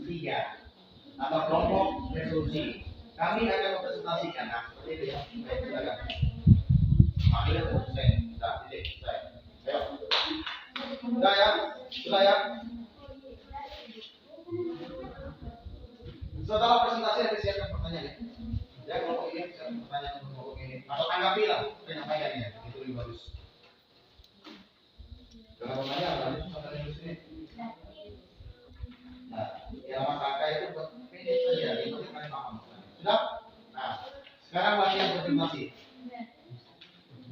atau kelompok resolusi. Kami akan mempresentasikan. Nah, seperti itu ya. Baik, silakan. Ini selesai. Selesai. Ayo. Sudah ya. Setelah presentasi ada siapkan pertanyaan ya. Ya, kelompok ini siapkan pertanyaan untuk kelompok ini. Atau tanggapi lah penyampaiannya. Itu lebih bagus. Kalau pertanyaan, nanti cuma tanya di sini. Nah, yang Mas Aka itu buat ini saja. Itu kalian paham. Sudah? Nah, sekarang latihan presentasi.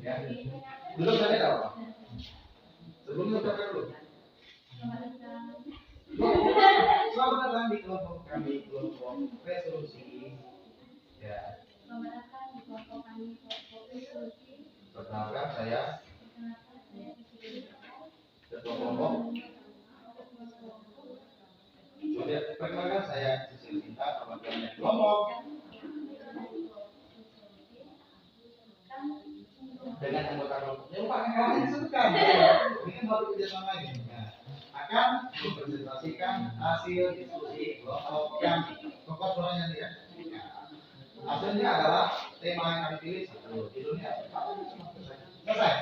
Ya. Belum saya tahu. Sebelumnya kita dulu. Selamat datang di kelompok kami, kelompok resolusi. Ya. Selamat datang di kelompok kami, kelompok resolusi. Perkenalkan saya ketua kelompok Perkenalkan saya Sisil Sinta, perwakilan kelompok dengan anggota kelompoknya. Pak, kalian disebutkan. Ini kan baru kerjasama ini. Nah, akan mempresentasikan hasil diskusi kelompok yang kelompok suaranya dia. Hasilnya adalah tema yang kami pilih satu, judulnya selesai.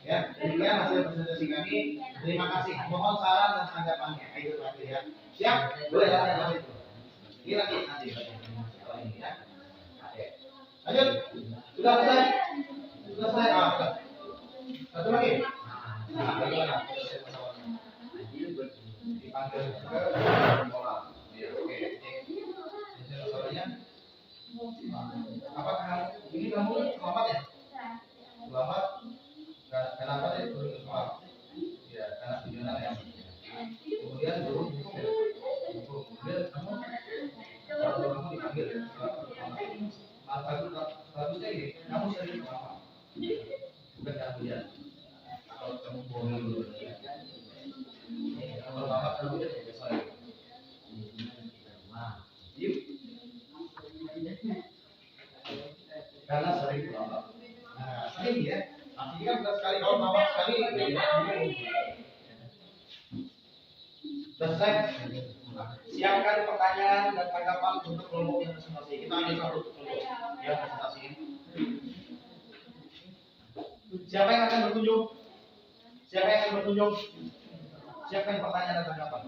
Ya, demikian hasil presentasi kami. Terima kasih. Mohon saran dan tanggapannya. Ayo terakhir ya. Siap? Boleh ya, itu. Ini nanti. Setelah ini ya. Oke. Lanjut. Sudah selesai? Sudah selesai. Sudah. Satu lagi. Nah, bagaimana? Dipanggil ke sekolah. Ya, oke. Ini masalahnya. Apa ini kamu selamat ya? Selamat. Kenapa dia turun ke sekolah? Ya, karena tujuan ya. Kemudian turun kemudian kamu dipanggil. Bagusnya ini, kamu sering apa? Bukan kamu ya. Kalau kamu bohong dulu. Kalau bapak dulu ya biasa. Yuk. Karena sering bapak. Nah, sering ya. Artinya kan bukan sekali kalau bapak sekali. Selesai. Siapkan pertanyaan dan tanggapan untuk kelompok yang presentasi. Kita ambil satu kelompok yang presentasi ini. Siapa yang akan berkunjung? Siapa yang akan berkunjung? Siapkan pertanyaan dan tanggapan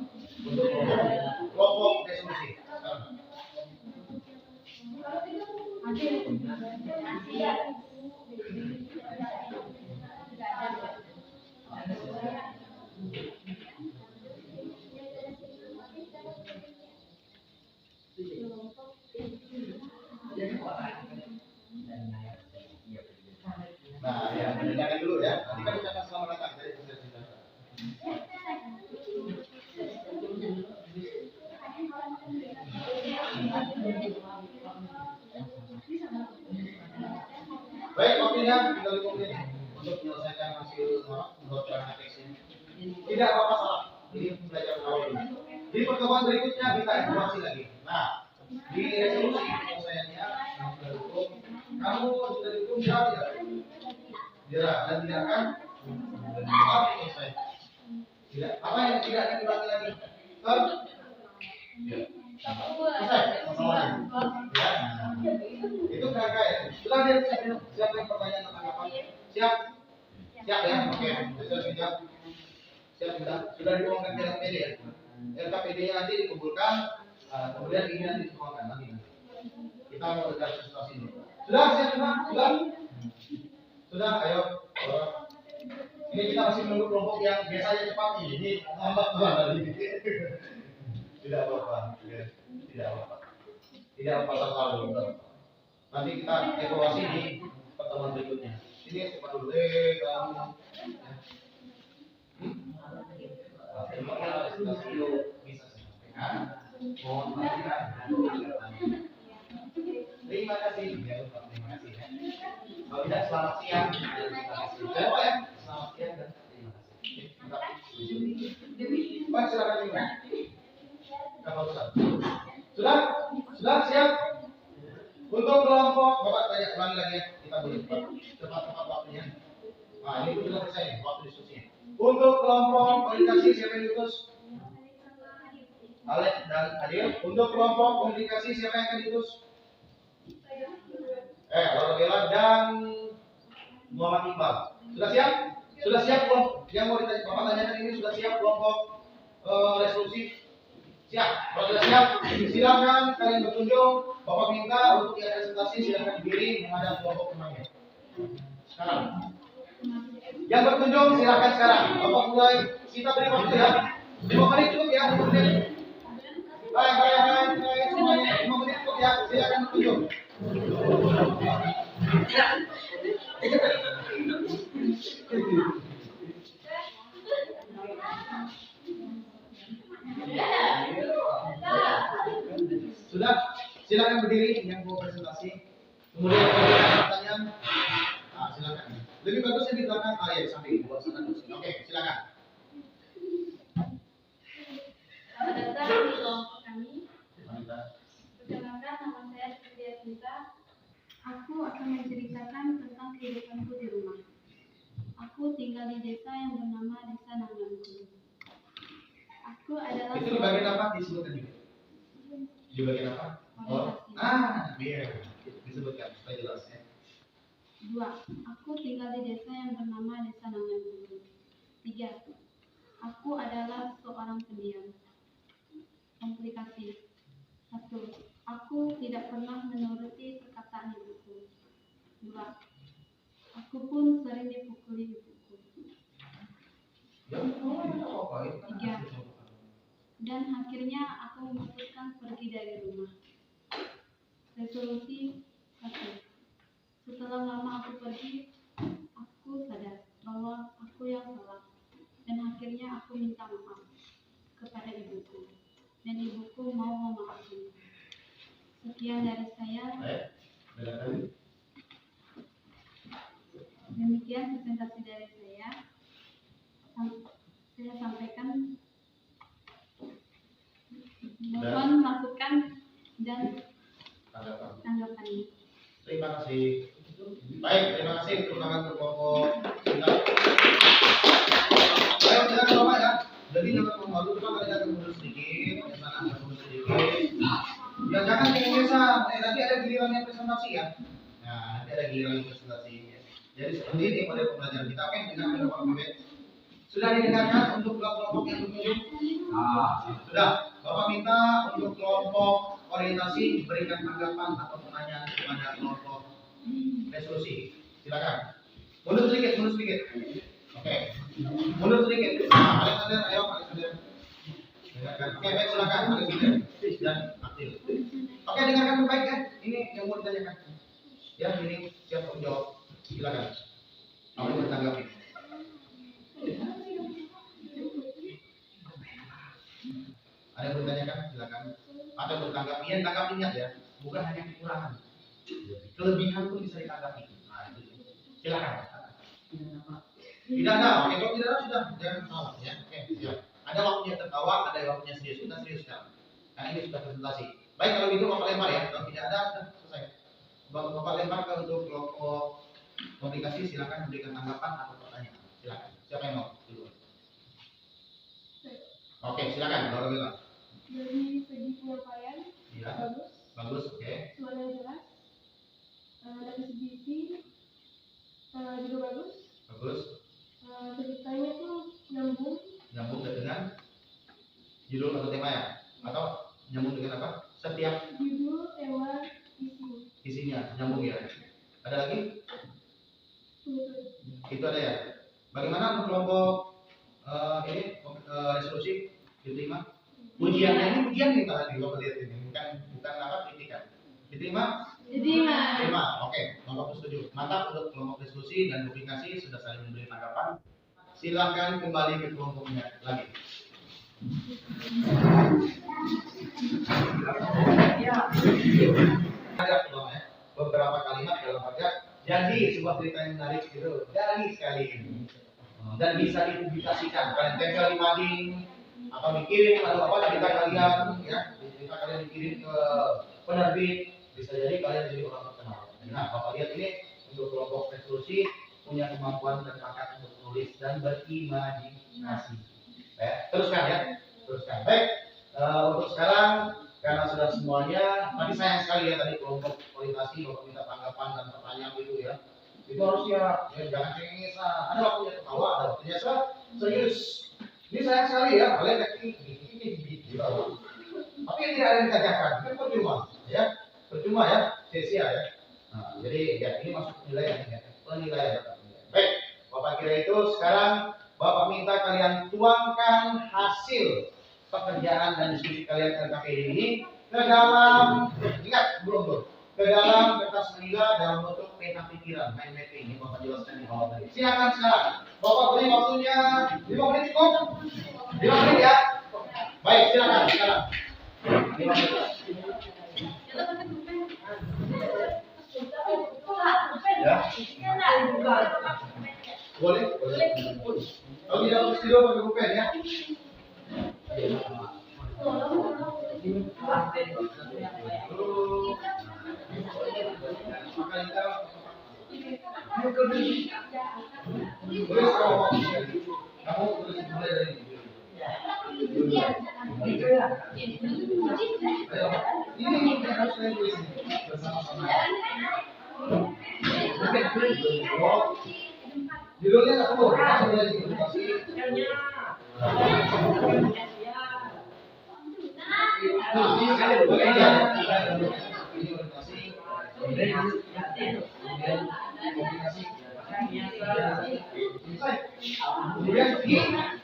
untuk kelompok resolusi. Nah, ya, mendengarkan dulu ya. Nanti kan ucapkan selamat datang dari presentasi. Baik, waktunya tinggal 5 menit untuk menyelesaikan hasil pemblokiran teks ini. Tidak apa-apa salah. Ini belajar awal dulu. Di pertemuan berikutnya kita evaluasi lagi. Nah, di resolusi penyelesaiannya yang sudah dukung, kamu sudah dukung tidak? Tidak, dan tidak akan selesai. Tidak. Apa yang tidak akan diulangi lagi? Ya. Selesai. Ya. Itu kakak ya. Sudah dia siapa yang pertanyaan tentang apa? Siap? Siap ya? Oke. Siap. Siap sudah diumumkan ke LKPD ya? LKPD nanti dikumpulkan, kemudian ini nanti dituangkan nanti. Kita mau dengar presentasi ini. Sudah siap sudah? Sudah, ayo. Ini kita masih menunggu kelompok yang biasanya cepat nih. Ini lambat tadi. Tidak apa-apa. Tidak apa-apa. Tidak apa-apa selalu. Nanti kita evaluasi di pertemuan berikutnya. Ini cepat dulu kamu. Terima kasih bisa sampaikan. Mohon maaf. Terima kasih. Terima kasih ya. Kalau tidak selamat siang. Siapa ya? Selamat siang dan terima kasih. Pak silakan juga. Kapal besar. Sudah siap? Untuk kelompok, Bapak tanya ulangi lagi ya. Kita boleh cepat waktunya. Nah ini sudah selesai waktu diskusinya. Untuk kelompok komunikasi siapa yang diutus? Alek dan Adil. Untuk kelompok komunikasi siapa yang akan diutus? Lalu Bella dan Muhammad Iqbal. Sudah siap? Sudah siap kelompok yang mau ditanya Bapak tanyakan ini sudah siap kelompok resolusi? Siap. Kalau sudah siap, silakan kalian berkunjung. Bapak minta untuk yang presentasi silakan berdiri menghadap kelompok temannya. Sekarang. Yang berkunjung silakan sekarang. Bapak mulai. Kita beri waktu ya. 5 menit cukup ya. 5 menit. Baik. Semuanya 5 menit cukup ya. Silakan berkunjung. Sudah, silakan berdiri yang mau presentasi. Kemudian kalau ada pertanyaan, silakan. Lebih bagusnya di belakang, ya sampai buat sana. Oke, silakan. Selamat datang di kelompok kami. kehidupanku di rumah. Aku tinggal di desa yang bernama Desa Nanggangku. Aku adalah Itu di bagian apa disebutkan juga? Di bagian apa? organisasi. Iya. Disebutkan supaya jelas ya. 2. Aku tinggal di desa yang bernama Desa Nanggangku. 3. Aku adalah seorang pendiam. Komplikasi. 1. Aku tidak pernah menuruti perkataan ibuku. 2. Aku pun sering dipukuli ibuku. Ya, apa-apa itu kan. 3. Dan akhirnya aku memutuskan pergi dari rumah. Resolusi 1. Setelah lama aku pergi, aku sadar bahwa aku yang salah. Dan akhirnya aku minta maaf kepada ibuku. Dan ibuku mau memaafkan. Sekian dari saya. Demikian presentasi dari saya. Saya sampaikan. Mohon masukan dan tanggapannya. Terima kasih. Baik, terima kasih untuk tangan kelompok kita. Baik, jangan lupa ya. Jadi jangan malu, coba kalian agak mundur sedikit, agak mundur sedikit. Ya jangan yang biasa. Nanti ada gilirannya presentasi ya. Nah, nanti ada giliran presentasi. Jadi seperti ini pada pembelajaran kita. Oke, dengarkan Bapak Bibit. Sudah didengarkan untuk kelompok yang berkunjung? Sudah. Bapak minta untuk kelompok orientasi diberikan tanggapan atau pertanyaan kepada kelompok resolusi. Silakan. Mundur sedikit, mundur sedikit. Oke. Mundur sedikit. Alexander, ayo Alexander. Dengarkan. Oke, baik silakan Alexander dan Akil. Oke, dengarkan baik ya. Ini yang mau ditanyakan. Ya, ini siap untuk jawab. Silakan. Apa yang bertanggapi? Ada yang bertanyakan? Silakan. Atau bertanggapi? Yang tanggapi ingat ya, bukan hanya kekurangan. Kelebihan pun bisa ditanggapi. Nah, itu. Silakan. Tidak ada. Oke, kalau tidak ada sudah jangan ketawa ya. Oke, siap. Ada waktunya tertawa, ada waktunya serius. Kita serius sekarang. Karena ini sudah presentasi. Baik, kalau gitu Bapak lempar ya. Kalau tidak ada sudah selesai. Bapak lempar ke untuk kelompok komunikasi, silakan memberikan tanggapan atau pertanyaan. Silakan. Siapa yang mau dulu? Oke, silakan. Baru bilang. Dari segi penyampaian, Iya. bagus. Bagus, oke. Suaranya jelas. Dari segi isi, juga bagus. Bagus. Ceritanya tuh nyambung. Nyambung dengan judul atau tema ya? Atau nyambung dengan apa? Setiap Judul, tema, isi. isinya nyambung ya. Ada lagi? Itu ada ya. Bagaimana untuk kelompok ini resolusi diterima? Ujiannya ini ujian nih tadi Bapak lihat ini, bukan apa kritikan. Diterima? Diterima. Oke, Bapak setuju. Mantap untuk kelompok diskusi dan publikasi sudah saling memberi tanggapan. Silakan kembali ke kelompoknya lagi. Ada beberapa kalimat dalam artian jadi sebuah cerita yang menarik gitu. Jadi sekali ini. Dan bisa dipublikasikan. Kalian tempel di mading atau dikirim atau apa cerita kalian ya, cerita kalian dikirim ke penerbit, bisa jadi kalian jadi orang terkenal. Nah, Bapak lihat ini untuk kelompok resolusi punya kemampuan dan bakat untuk menulis dan berimajinasi. Teruskan ya, teruskan. Baik, untuk sekarang karena sudah semuanya, tapi sayang sekali ya tadi kelompok orientasi Bapak minta tanggapan dan pertanyaan gitu ya. Itu harusnya ya jangan cengengesan. Ada waktunya ketawa, ada waktunya serius. Ini sayang sekali ya, kalian ini tapi tidak ada yang dikerjakan, itu percuma ya, percuma ya, sia-sia ya. Nah, jadi ya ini masuk penilaian ya, penilaian. Baik, Bapak kira itu sekarang Bapak minta kalian tuangkan hasil pekerjaan dan diskusi kalian LKPD ini ke dalam, ingat belum ke dalam kertas manila dalam bentuk peta pikiran, mind mapping. Ini Bapak jelaskan di bawah tadi. Silakan sekarang. Bapak beri waktunya 5 menit cukup? 5 menit ya. Baik, silakan sekarang. 5 menit. Ya. Boleh? Boleh. Kalau tidak harus tidur pakai pulpen ya. Maka kita Tulis kalau kamu tulis mulai dari ini. Ayo, ini harus saya tulis bersama-sama. Judulnya apa? Langsung dari edukasi. Nah, ini kan edukasi. Ini edukasi. Kemudian komunikasi. Kemudian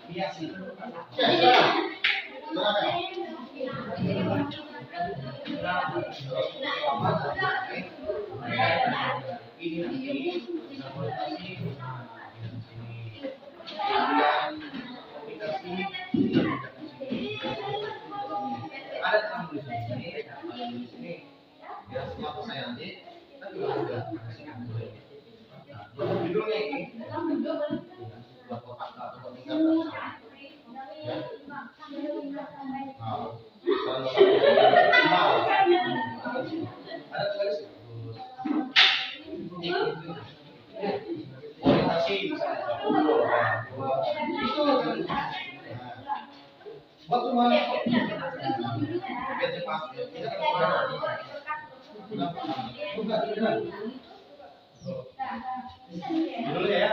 hiasi. Ya, ada tulis di sini. Ya, siapa saya nanti? Tapi juga judulnya ini buat kotak atau tingkat. Ada tulis orientasi itu buat cuma judulnya ya.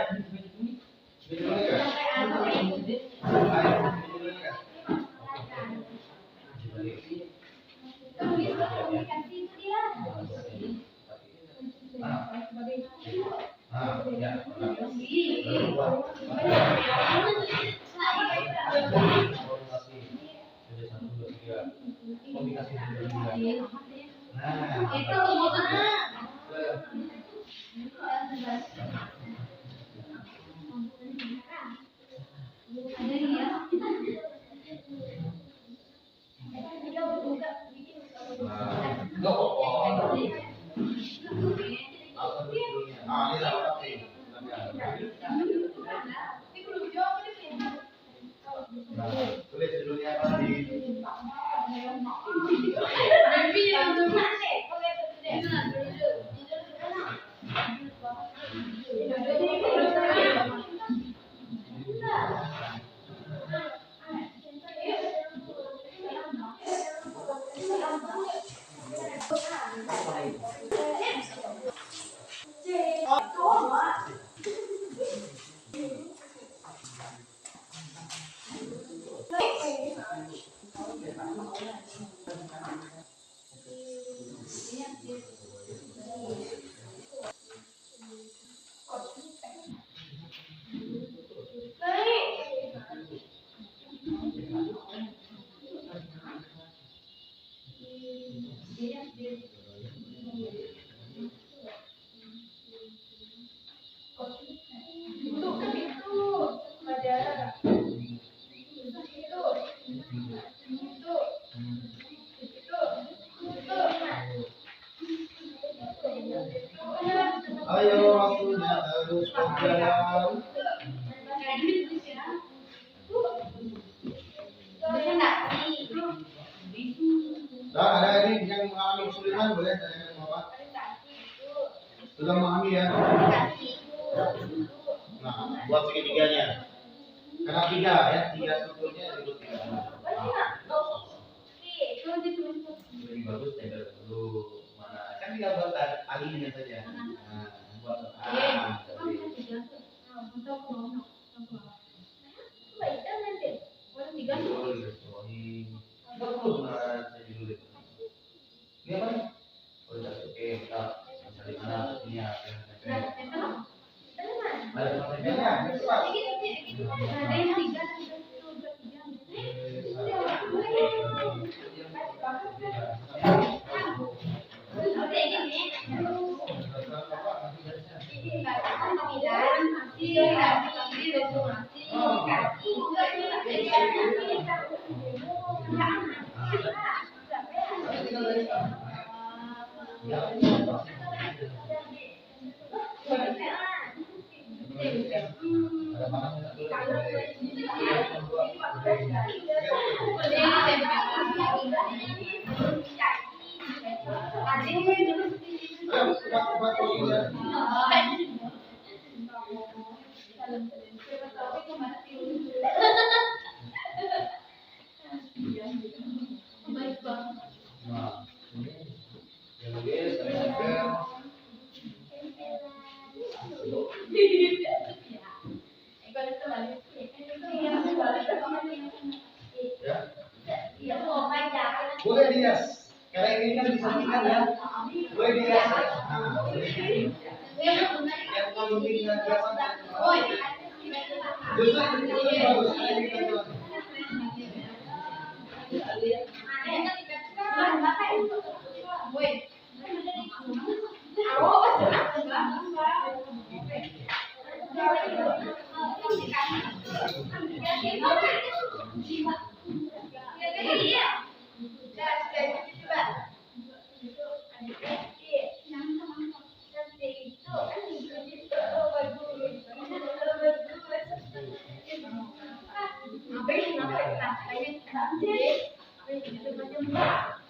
Tulis judulnya tadi. Ayo waktunya harus berjalan. Dan ada ini yang mengalami kesulitan boleh tanya Bapak. Sudah memahami ya? Nah, buat segitiganya. Karena tiga ya, tiga strukturnya disebut tiga. Lebih bagus tempel dulu. Mana? Kan tinggal buat alinya saja. Nah, buat ini apa nih? Orientasi. Oke, kita bisa di mana? Ini ya, ada tempelnya. Cepat. Nah, ini yang nulis saya nempel. Ya, boleh dihias. Karena ini kan disampingkan ya. Boleh dihias. Nah, boleh. Yang penting hiasan. Justru ini bagus. Ini bagus.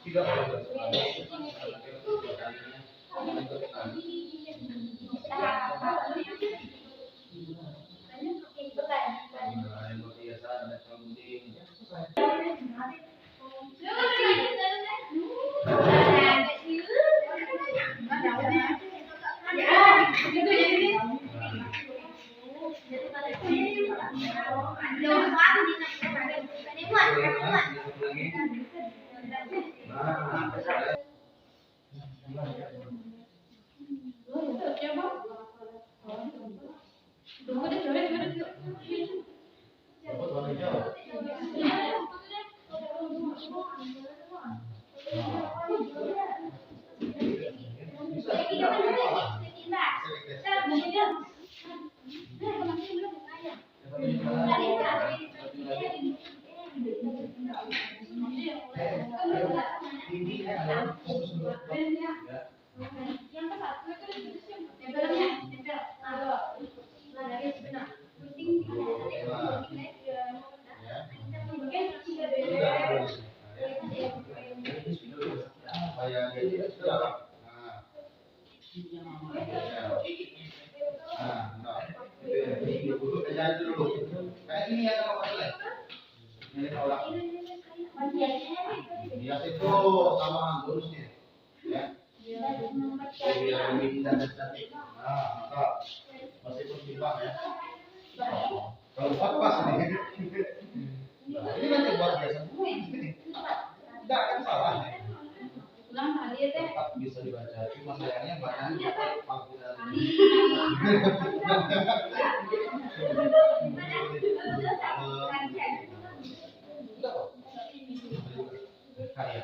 Tidak boleh. Ini ya kalau pakai. Ini tolak. Bias itu sama lurusnya, ya. Biar lebih dan cantik. Nah, maka meskipun timbang ya. Kalau pas ini. Nah, ini nanti buat biasa. Tidak kan salah. Tetap bisa dibaca. Cuma sayangnya bacanya panggilan.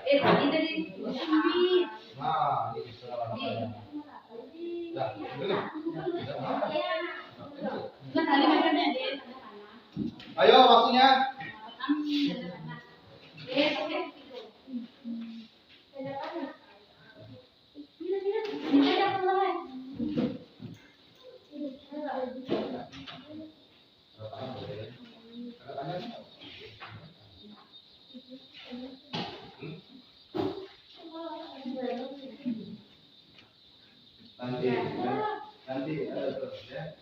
Tadi dari Nah, ini bisa ayo waktunya. Nanti terus ya.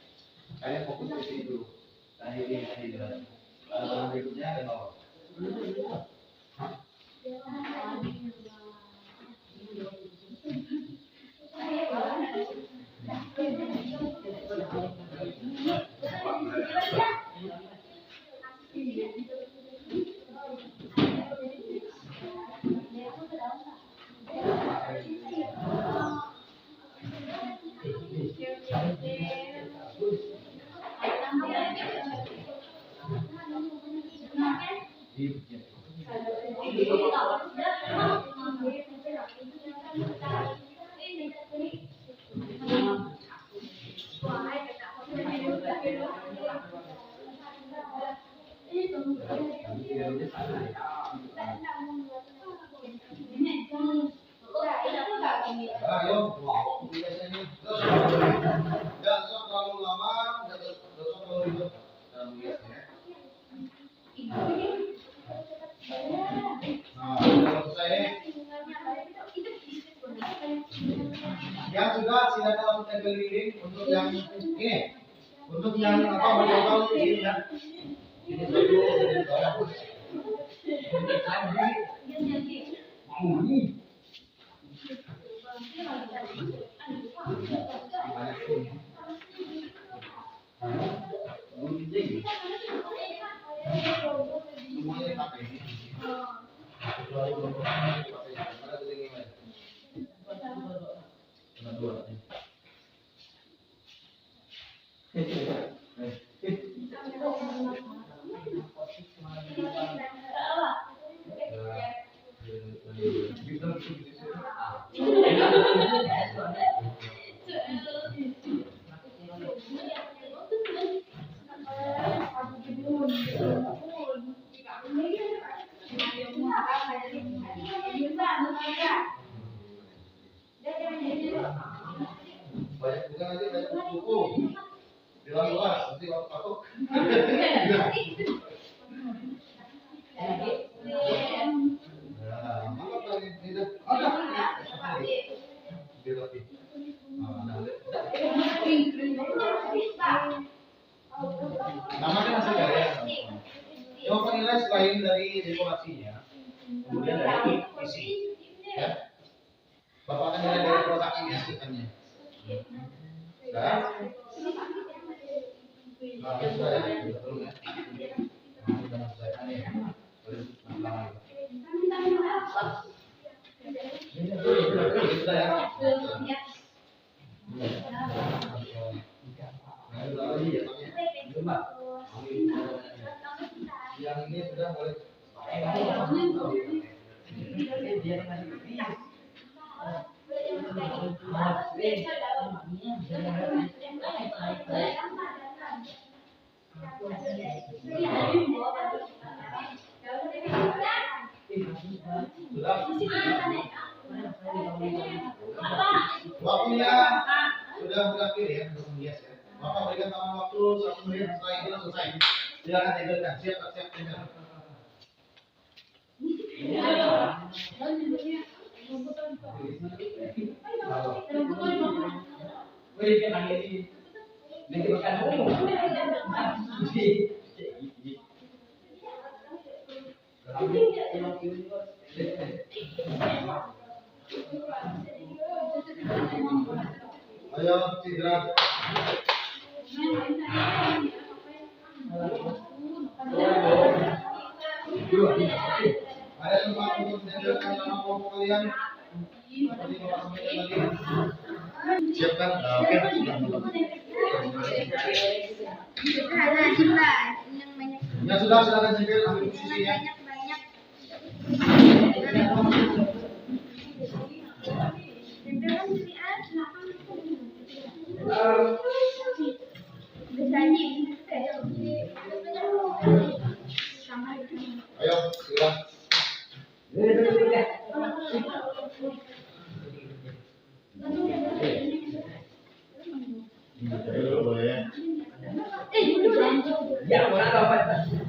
Kalian fokus ke sini dulu. Tadi jelas. Kalau berikutnya ada nomor. Ayo, jangan terlalu lama, jangan terlalu ribet dalam biasanya. Nah, sudah selesai. Yang sudah silakan langsung tempel dinding untuk yang ini. Untuk yang apa horizontal ini ya. Ini satu, ini dua. Semuanya dipakai. Kecuali beberapa dipakai. Mana tuh yang lain? Cuma 2. Banyak bukan aja banyak buku. Bilang luas, nanti waktu patok. Nah, mangkap lagi. Ini ada. Biar lagi. Namanya masih gaya. Yang penilai selain dari dekorasinya, kemudian dari isi, ya. Bapak akan nilai dari produk ini hasilkannya. Sudah? Nah, sudah ya, sudah belum ya? Nah, sudah selesai ya. Sudah ya? Yang ini sudah boleh. Waktunya sudah berakhir ya untuk menghias ya. Bapak berikan tambahan waktu 1 menit setelah itu selesai. Silakan tegelkan, siap tegel. Ayo, Cindra. Ada tempat untuk menjalankan nama kelompok kalian? Seperti Bapak sampaikan tadi. Siapkan. Oke, sudah. Ya sudah, silakan cipil ambil posisinya. Ayo, silakan. Ya,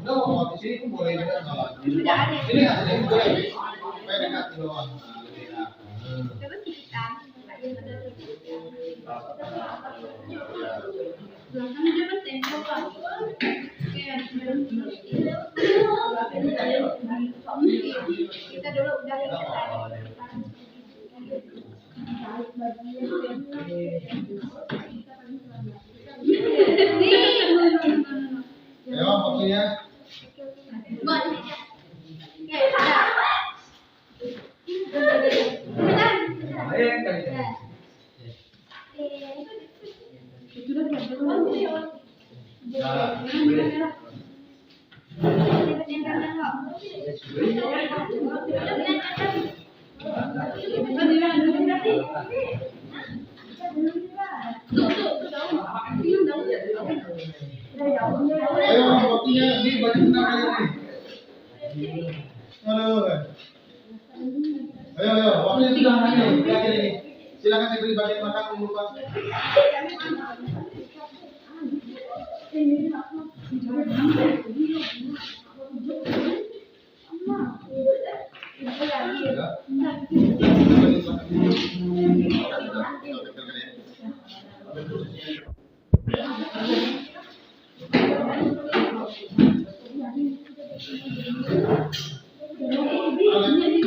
no, di sini pun boleh juga salah. Ini nggak boleh. Supaya dekat di bawah. Nah, lebih enak. Kita dulu udah Ayo, waktunya. Ayo, waktunya ini baju benang kalian nih. Halo. Ayo, waktunya sudah habis nih. Berakhir ini. Silakan saya beri bagian belakang dulu Pak.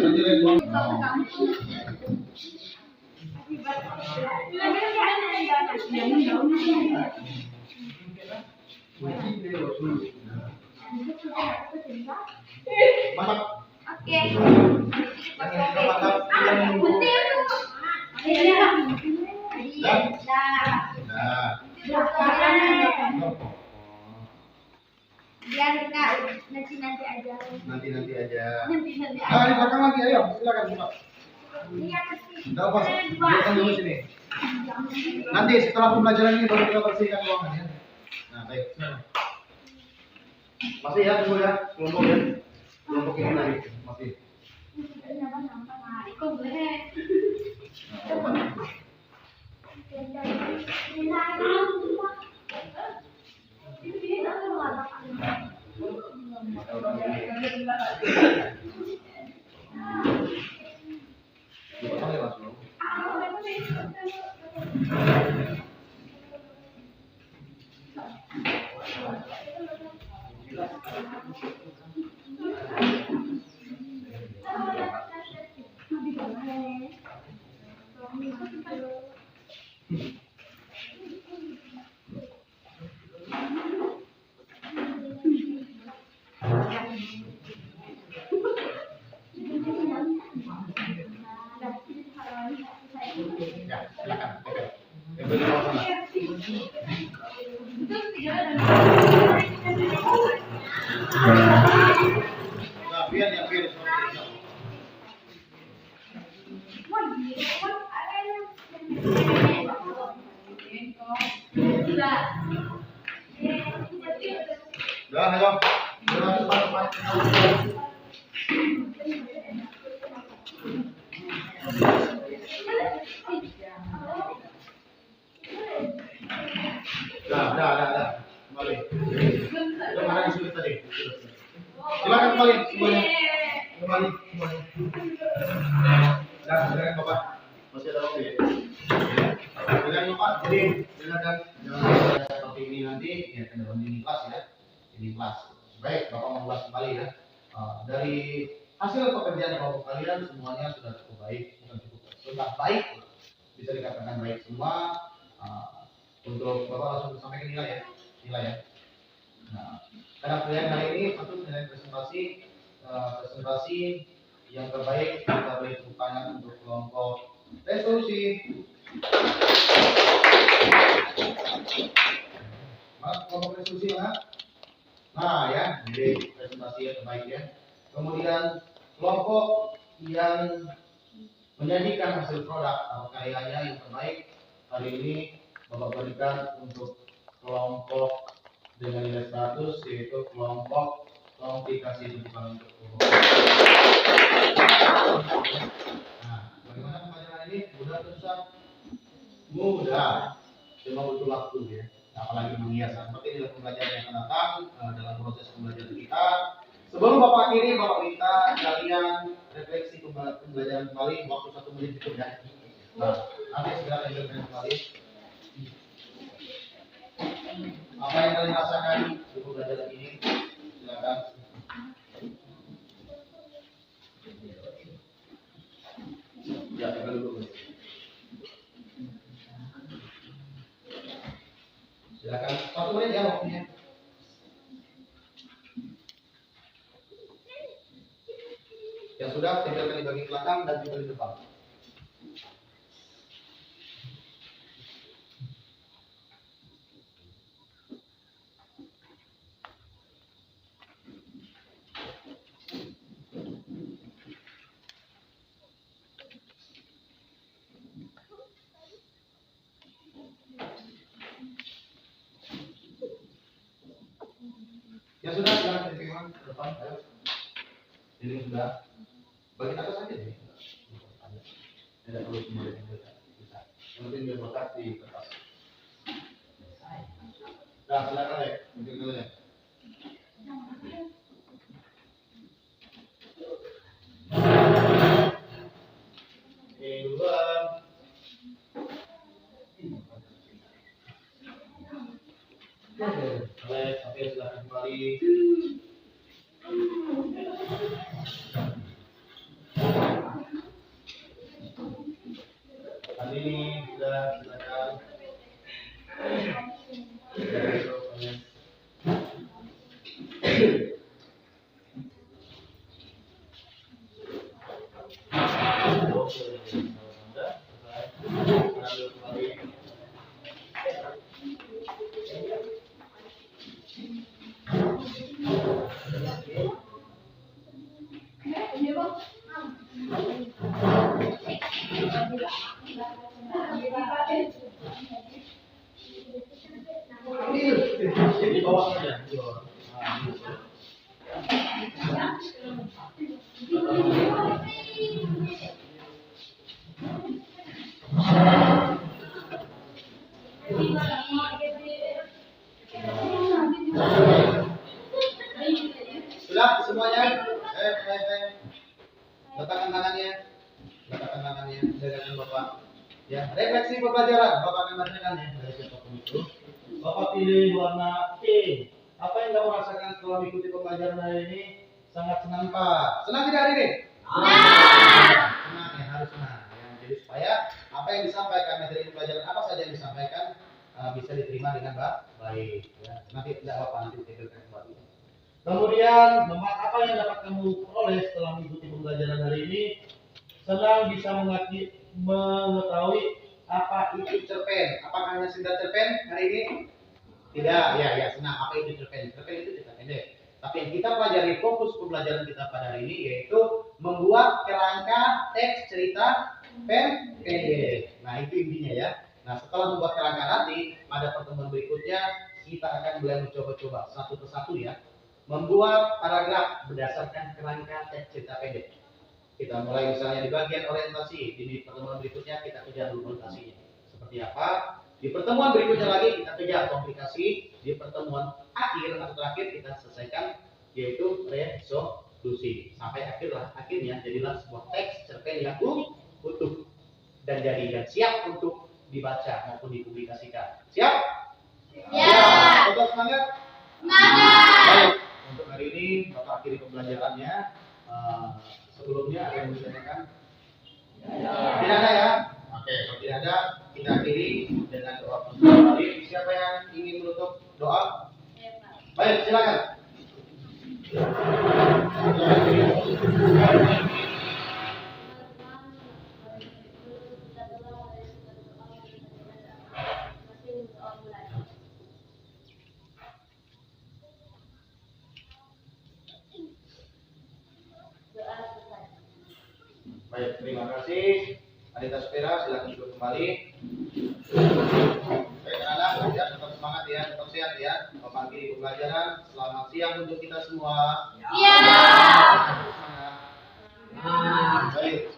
Jadi uang. Mantap. Oke. Mantap. Biar enggak nanti aja. Nanti aja. Nanti Di aja. belakang lagi, ayo silakan buka. Ini apa sih? Tidak apa, biarkan dulu sini. Nanti setelah pembelajaran ini baru kita bersihkan ruangan ya. Nah, baik. Masih ya, tunggu ya, kelompok ya. Kelompok ini tadi masih. Iko boleh. Dipotong ya, Mas Bro. Ya, silakan. Oke. Yang di bawah sana. Nah, biar seperti itu. Udah, ayo. Udah, cepat. Dah. Kembali. Udah mana disulit tadi? Silakan kembali semuanya. Kembali semuanya. Silakan Bapak. Masih ada waktu ya. Silakan Pak. Jadi silakan jangan seperti ini nanti ya dalam ini kelas ya. Ini kelas. Baik, Bapak mengulas kembali ya. Dari hasil pekerjaan kelompok kalian semuanya sudah cukup baik, sudah baik, bisa dikatakan baik semua. Untuk Bapak langsung sampaikan nilai ya. Nah, karena pilihan kali ini tentu nilai presentasi yang terbaik kita beri tepuk tangan untuk kelompok resolusi. Mas, kelompok resolusi mana? Nah ya, jadi presentasi yang terbaik ya. Kemudian kelompok yang menyajikan hasil produk atau karyanya yang terbaik hari ini Bapak berikan untuk kelompok dengan nilai 100 yaitu kelompok komplikasi hubungan untuk umum. Nah, bagaimana pembelajaran ini? Mudah atau susah? Mudah, cuma butuh waktu ya. Apalagi mengias seperti ini pembelajaran yang akan datang dalam proses pembelajaran kita. Sebelum Bapak akhiri, Bapak minta kalian refleksi pembelajaran kembali waktu 1 menit cukup ya. Nah, nanti segera lanjutkan kembali. Apa yang kalian rasakan di pembelajaran ini? Silakan. Ya, tinggal dulu. Silakan 1 menit ya waktunya. Yang sudah tempelkan di bagian belakang dan juga di depan. Yang sudah jangan tempelkan ke depan. Ayo. Ini sudah. Bagi atas saja deh. Tidak perlu semua yang bisa. Yang penting dia letak di kertas. Nah, silakan ya. Mungkin dulu ya. Duluan. Oke, silakan kembali. silakan. Di bawah saja, di bawah. Sudah semuanya? Letakkan tangannya. Letakkan tangannya. Dengarkan Bapak. Ya, refleksi pembelajaran. Bapak akan bacakan ya dari siapapun itu. Bapak pilih warna E. Apa yang kamu rasakan setelah mengikuti pembelajaran hari ini? Sangat senang Pak. Senang tidak hari ini? Senang ya, harus senang. Ya, jadi supaya apa yang disampaikan materi pembelajaran apa saja yang disampaikan bisa diterima dengan baik. Ya, nanti tidak apa-apa nanti ditampilkan kembali. Kemudian nomor apa yang dapat kamu peroleh setelah mengikuti pembelajaran hari ini? Senang bisa mengetahui apa itu cerpen. Apakah hanya sekedar cerpen hari ini? Tidak, ya senang. Apa itu cerpen? Cerpen itu cerita pendek. Tapi yang kita pelajari fokus pembelajaran kita pada hari ini yaitu membuat kerangka teks cerita pendek. Nah itu intinya ya. Nah setelah membuat kerangka nanti pada pertemuan berikutnya kita akan mulai mencoba-coba satu persatu ya membuat paragraf berdasarkan kerangka teks cerita pendek. Kita mulai misalnya di bagian orientasi. Di pertemuan berikutnya kita kejar dulu orientasinya. Seperti apa? Di pertemuan berikutnya lagi kita kejar komplikasi. Di pertemuan akhir atau terakhir kita selesaikan yaitu resolusi. Sampai akhirnya jadilah sebuah teks cerpen yang utuh dan siap untuk dibaca maupun dipublikasikan. Siap? Ya. Untuk semangat? Baik. Untuk hari ini Bapak akhiri pembelajarannya. Sebelumnya ada yang ditanyakan? Tidak ada ya? Oke, kalau tidak ada, kita akhiri dengan doa kembali. Siapa yang ingin menutup doa? Baik, silakan. Baik, terima kasih. Adita Supira, silakan duduk kembali. Baik, anak-anak, ya, tetap semangat ya, tetap sehat ya. Bapak akhiri pembelajaran. Selamat siang untuk kita semua. Semangat. Baik.